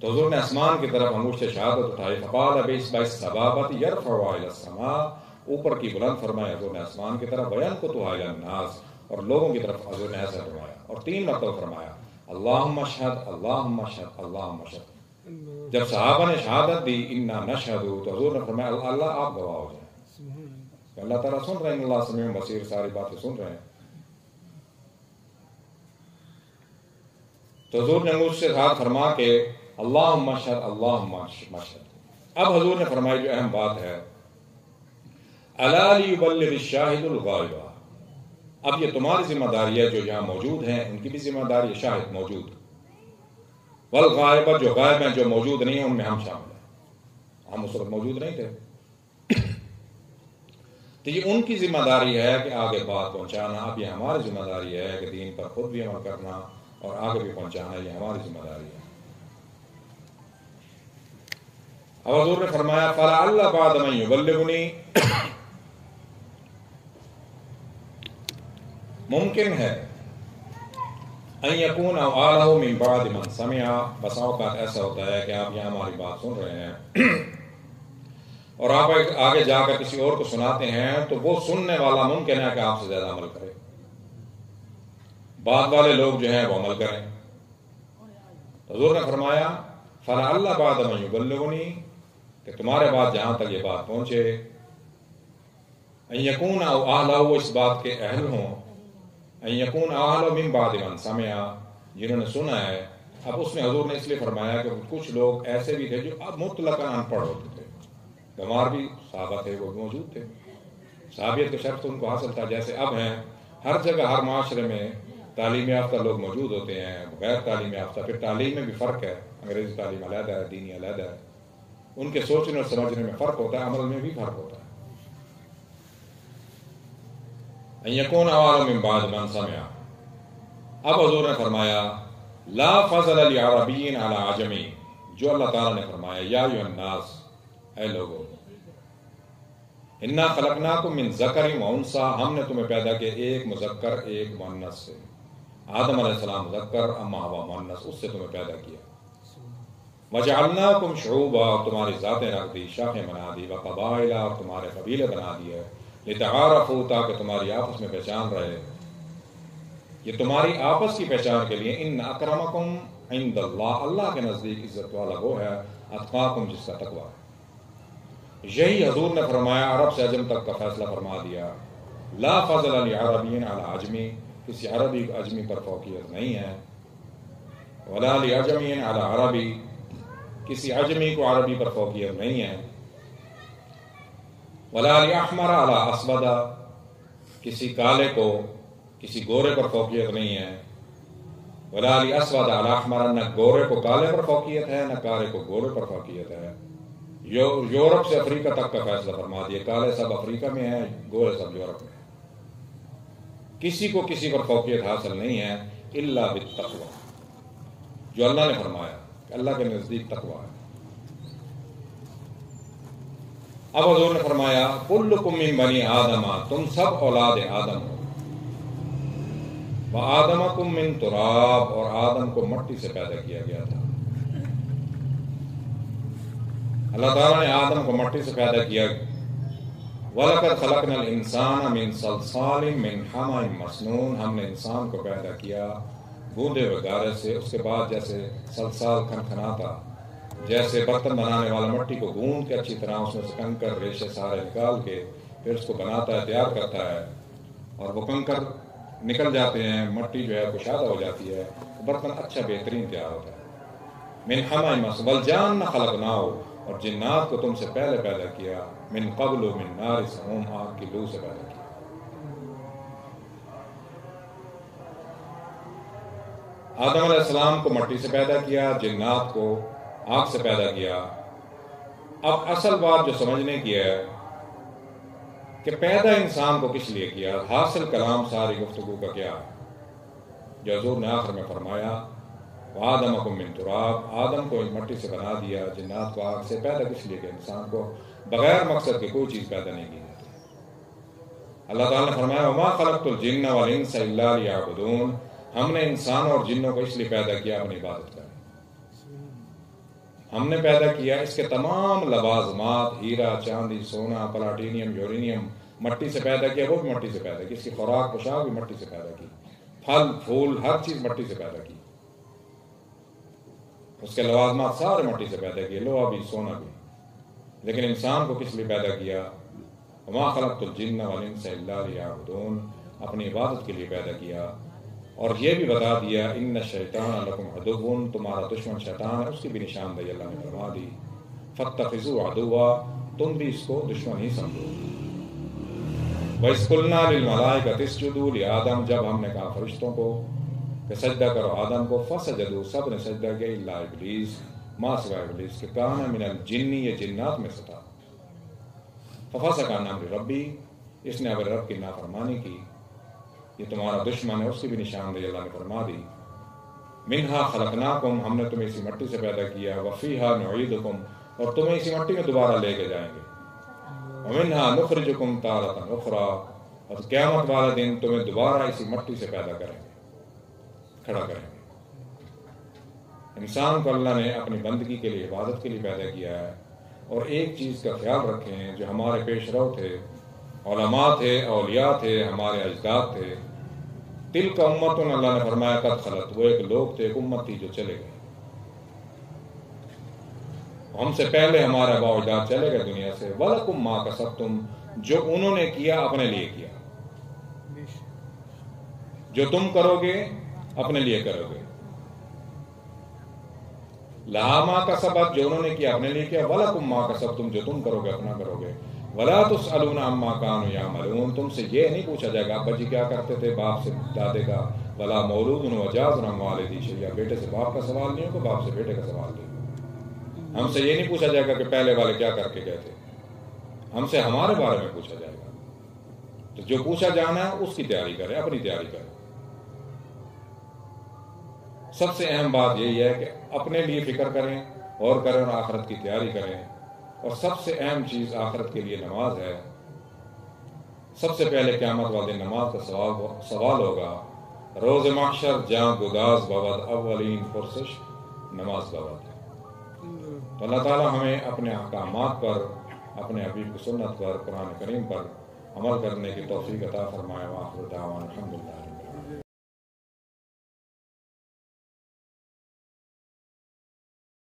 تو حضور نے آسمان کی طرف انگشت شہادت اٹھائی، فقال بإصبع السبابۃ یرفعها إلى السماء، اوپر کی بلند فرمایا حضور نے آسمان کی طرف، وینکتها إلى الناس، اور لوگوں کی طرف حضور نے ایسا فرمایا، اور 3 مرتبہ فرمایا اللہم اشہد اللہم اشہد اللہم اشہد۔ جب صحابہ نے شہادت دی انا نشہد، تو حضور نے فرمایا اللہ آپ گواہ ہو جائیں، اللہ تعالیٰ سن رہے ہیں، اللہ سمیع بصیر، ساری باتیں سن رہے ہیں۔ تو حضور نے مجھ سے ساتھ فرما کے اللہم اشہد اللہم اشہد۔ اب حضور نے فرمائی جو اہم بات ہے، الا لیبلغ الشاہد الغائب، اب یہ تمہاری ذمہ داری ہے، جو یہاں موجود ہیں ان کی بھی ذمہ داری ہے، شاہد موجود، والغائب جو غائب ہیں، جو موجود نہیں ہیں، ان میں ہم شامل ہیں، ہم اس وقت موجود نہیں تھے، تو یہ ان کی ذمہ داری ہے کہ آگے بات پہنچانا۔ اب یہ ہماری ذمہ داری ہے کہ دین پر خود بھی عمل کرنا اور آگے بھی پہنچانا، یہ ہماری ذمہ داری ہے۔ اب حضور نے فرمایا فَلَعَلَّ بَعْدَ مَن يُبَلِّغُنِي، ممکن ہے ان یکون اوالہ من بعد من سمع، بس اوقات ایسا ہوتا ہے کہ آپ یہاں ہماری بات سن رہے ہیں اور آپ آگے جا کر کسی اور کو سناتے ہیں، تو وہ سننے والا ممکن ہے کہ آپ سے زیادہ عمل کرے، بعد والے لوگ جو ہیں وہ عمل کریں۔ حضور نے فرمایا فَلَعَلَّ بَعْدَ مَن يُبَلِّغُنِي، کہ تمہارے بعد جہاں تک یہ بات پہنچے، ان یکون اوالہ، وہ اس بات کے اہل ہوں، ان یکون اوالہ من بعد من سمع، جنہوں نے سنا ہے۔ اب اس میں حضور نے اس لیے فرمایا کہ کچھ لوگ ایسے بھی تھے جو اب مطلقاً ان پڑھ ہوتے تھے، بیمار بھی صحابہ تھے، وہ بھی موجود تھے، صحابیت کا شرف ان کو حاصل تھا۔ جیسے اب ہیں ہر جگہ ہر معاشرے میں تعلیم یافتہ لوگ موجود ہوتے ہیں، غیر تعلیم یافتہ، پھر تعلیم میں بھی فرق ہے، انگریزی تعلیم علیحدہ ہے، دینی علیحدہ ہے، ان کے سوچنے اور سمجھنے میں فرق ہوتا ہے، عمل میں بھی فرق ہوتا ہے۔ ان یکون اوالہ من بعد من سمع، اب حضور نے فرمایا لا فضل لعربی علی عجمی، جو اللہ تعالیٰ نے فرمایا یا ایھا الناس، اے لوگوں، انا خلقناکم من ذکر و انثی، ہم نے تمہیں پیدا کیا ایک مذکر ایک مؤنث سے، آدم علیہ السلام مذکر، اما ہوا مؤنث، اس سے تمہیں پیدا کیا، وجعلناکم شعوبا، اور تمہاری ذاتیں رکھ دی، شاخیں بنا دی، وقبائل، اور تمہارے قبیلے بنا دیے، لتعارفوا، تاکہ تمہاری آپس میں پہچان رہے، یہ تمہاری آپس کی پہچان کے لیے، ان اکرمکم عند اللہ، اللہ کے نزدیک عزت والا وہ ہے، اتقاکم، جس کا تقوی ہے۔ یہی حضور نے فرمایا، عرب سے عجم تک کا فیصلہ فرما دیا، لا فضل لعربی علی عجمی، کسی عربی کو عجمی پر فوقیت نہیں ہے، ولا لعجمی علی عربی، کسی عجمی کو عربی پر فوقیت نہیں ہے، ولا لأحمر علی اسود، کسی کالے کو کسی گورے پر فوقیت نہیں ہے، ولا لأسود علی احمر، نہ گورے کو کالے پر فوقیت ہے، نہ کالے کو گورے پر فوقیت ہے۔ یورپ سے افریقہ تک کا فیصلہ فرما دیا، کالے سب افریقہ میں ہیں، گورے سب یورپ میں ہیں، کسی کو کسی پر فوقیت حاصل نہیں ہے، الا بالتقوی، جو اللہ نے فرمایا کہ اللہ کے نزدیک تقوی ہے۔ اب حضور نے فرمایا کلکم من بنی آدم، تم سب اولاد آدم ہو، وآدمکم من تراب، اور آدم کو مٹی سے پیدا کیا گیا تھا، اللہ تعالیٰ نے آدم کو مٹی سے پیدا کیا، وَلَقَدْ خَلَقْنَا الْإِنسَانَ مِنْ صَلْصَالٍ مِنْ حَمَإٍ مَسْنُونٍ، ہم نے انسان کو پیدا کیا گوندے ہوئے گارے سے، اس کے بعد جیسے سلسال کھنکھناتا، جیسے برتن بنانے والا مٹی کو گوند کے اچھی طرح اس میں سے کنکر ریشے سارے نکال کے پھر اس کو بناتا ہے، تیار کرتا ہے، اور وہ کنکر نکل جاتے ہیں، مٹی جو ہے کشادہ ہو جاتی ہے، برتن اچھا بہترین تیار ہوتا ہے۔ من حمأ مسنون، والجان خلقناہ، اور جنات کو تم سے پہلے پیدا کیا، من قبل من نار سموم، آگ کی لو سے پیدا کیا۔ آدم علیہ السلام کو مٹی سے پیدا کیا، جنات کو آگ سے پیدا کیا۔ اب اصل بات جو سمجھنے کی ہے کہ پیدا انسان کو کس لیے کیا، حاصل کلام ساری گفتگو کا کیا ہے، جو حضور نے آخر میں فرمایا وآدمکم من تراب، آدم کو مٹی سے بنا دیا، جنات کو آگ سے، پیدا کس لیے کہ انسان کو بغیر مقصد کے کوئی چیز پیدا نہیں کی جاتی۔ اللہ تعالیٰ نے فرمایا وما خلقت الجن والانس الا لیعبدون، ہم نے انسان اور جنوں کو اس لیے پیدا کیا اپنی عبادت کریں۔ ہم نے پیدا کیا اس کے تمام لوازمات، ہیرا، چاندی، سونا، پلاٹینیم، یورینیم، مٹی سے پیدا کیا، وہ بھی مٹی سے پیدا کی، اس کی خوراک پوشاک بھی مٹی سے پیدا کی، پھل پھول ہر چیز مٹی سے پیدا کی، اس کے لوازمات سارے مٹی سے پیدا کیے، لوہا بھی سونا بھی۔ لیکن انسان کو کس لیے پیدا کیا؟ وما خلقت الجن والانس الا لیعبدون، اپنی عبادت کے لیے پیدا کیا، اور یہ بھی بتا دیا ان الشیطان لکم عدو، تمہارا دشمن شیطان ہے، اس کی بھی نشاندہی اللہ نے فرما دی، فاتخذوه عدوا، تم بھی اس کو دشمن ہی سمجھو۔ وَإِذْ قُلْنَا لِلْمَلَائِكَةِ اسْجُدُوا لِآدَمَ، جب ہم نے کہا فرشتوں کو کہ سجدہ کرو آدم کو، فسجدوا، سب نے سجدہ کیا، الا ابلیس، ما سوائے ابلیس کہ کان من الجن، یہ جنات میں سے تھا، ففسق عن امر ربی، اس نے امر رب کی نافرمانی کی، یہ تمہارا دشمن ہے، اس کی بھی نشاندہی اللہ نے فرما دی۔ منہا خلقناکم، ہم نے تمہیں اسی مٹی سے پیدا کیا، وفیہا نعیدکم، اور تمہیں اسی مٹی میں دوبارہ لے کے جائیں گے، ومنہا نخرجکم تارۃ اخری، اور قیامت والے دن تمہیں دوبارہ اسی مٹی سے پیدا کریں گے، کھڑا کریں گے۔ انسان کو اللہ نے اپنی بندگی کے لیے، عبادت کے لیے پیدا کیا ہے، اور ایک چیز کا خیال رکھیں، جو ہمارے پیش رو تھے، علماء تھے، اولیاء تھے، ہمارے اجداد تھے، تلک امت، اللہ نے فرمایا قد خلت، وہ ایک لوگ تھے، ایک امت تھی جو چلے گئے، ہم سے پہلے ہمارے آباء و اجداد چلے گئے دنیا سے، وَلَكُمْ مَا كَسَبْتُمْ، جو انہوں نے کیا اپنے لیے کیا، جو تم کرو گے اپنے لیے کرو گے، لہا ما کسبت، جو انہوں نے کیا اپنے لیے کیا، وَلَكُمْ مَا كَسَبْتُمْ، جو تم کرو گے اپنا کرو گے، وَلَا تُسْأَلُونَ عَمَّا كَانُوا يَعْمَلُونَ، تم سے یہ نہیں پوچھا جائے گا ابا جی کیا کرتے تھے، باپ سے دادے کا، وَلَا مَوْلُودٌ وَجَازٌ عَنْ وَالِدِهِ شَيْئًا، بیٹے سے باپ کا سوال نہیں ہوگا، باپ سے بیٹے کا سوال نہیں ہوگا، ہم سے یہ نہیں پوچھا جائے گا کہ پہلے والے کیا کر کے گئے تھے، ہم سے ہمارے بارے میں پوچھا جائے گا، تو جو پوچھا جانا ہے اس کی تیاری کریں، اپنی تیاری کریں۔ سب سے اہم بات یہی ہے کہ اپنے لیے فکر کریں اور کریں، اور آخرت کی تیاری کریں، اور سب سے اہم چیز آخرت کے لیے نماز ہے۔ سب سے پہلے قیامت والے دن نماز کا سوال ہوگا، روز محشر جہاں گداز بود، اولین پرسش نماز بود۔ تو اللہ تعالیٰ ہمیں اپنے احکامات پر، اپنے حبیب کی سنت پر، قرآن کریم پر عمل کرنے کی توفیق عطا فرمائے۔ وآخر دعوانا الحمدللہ۔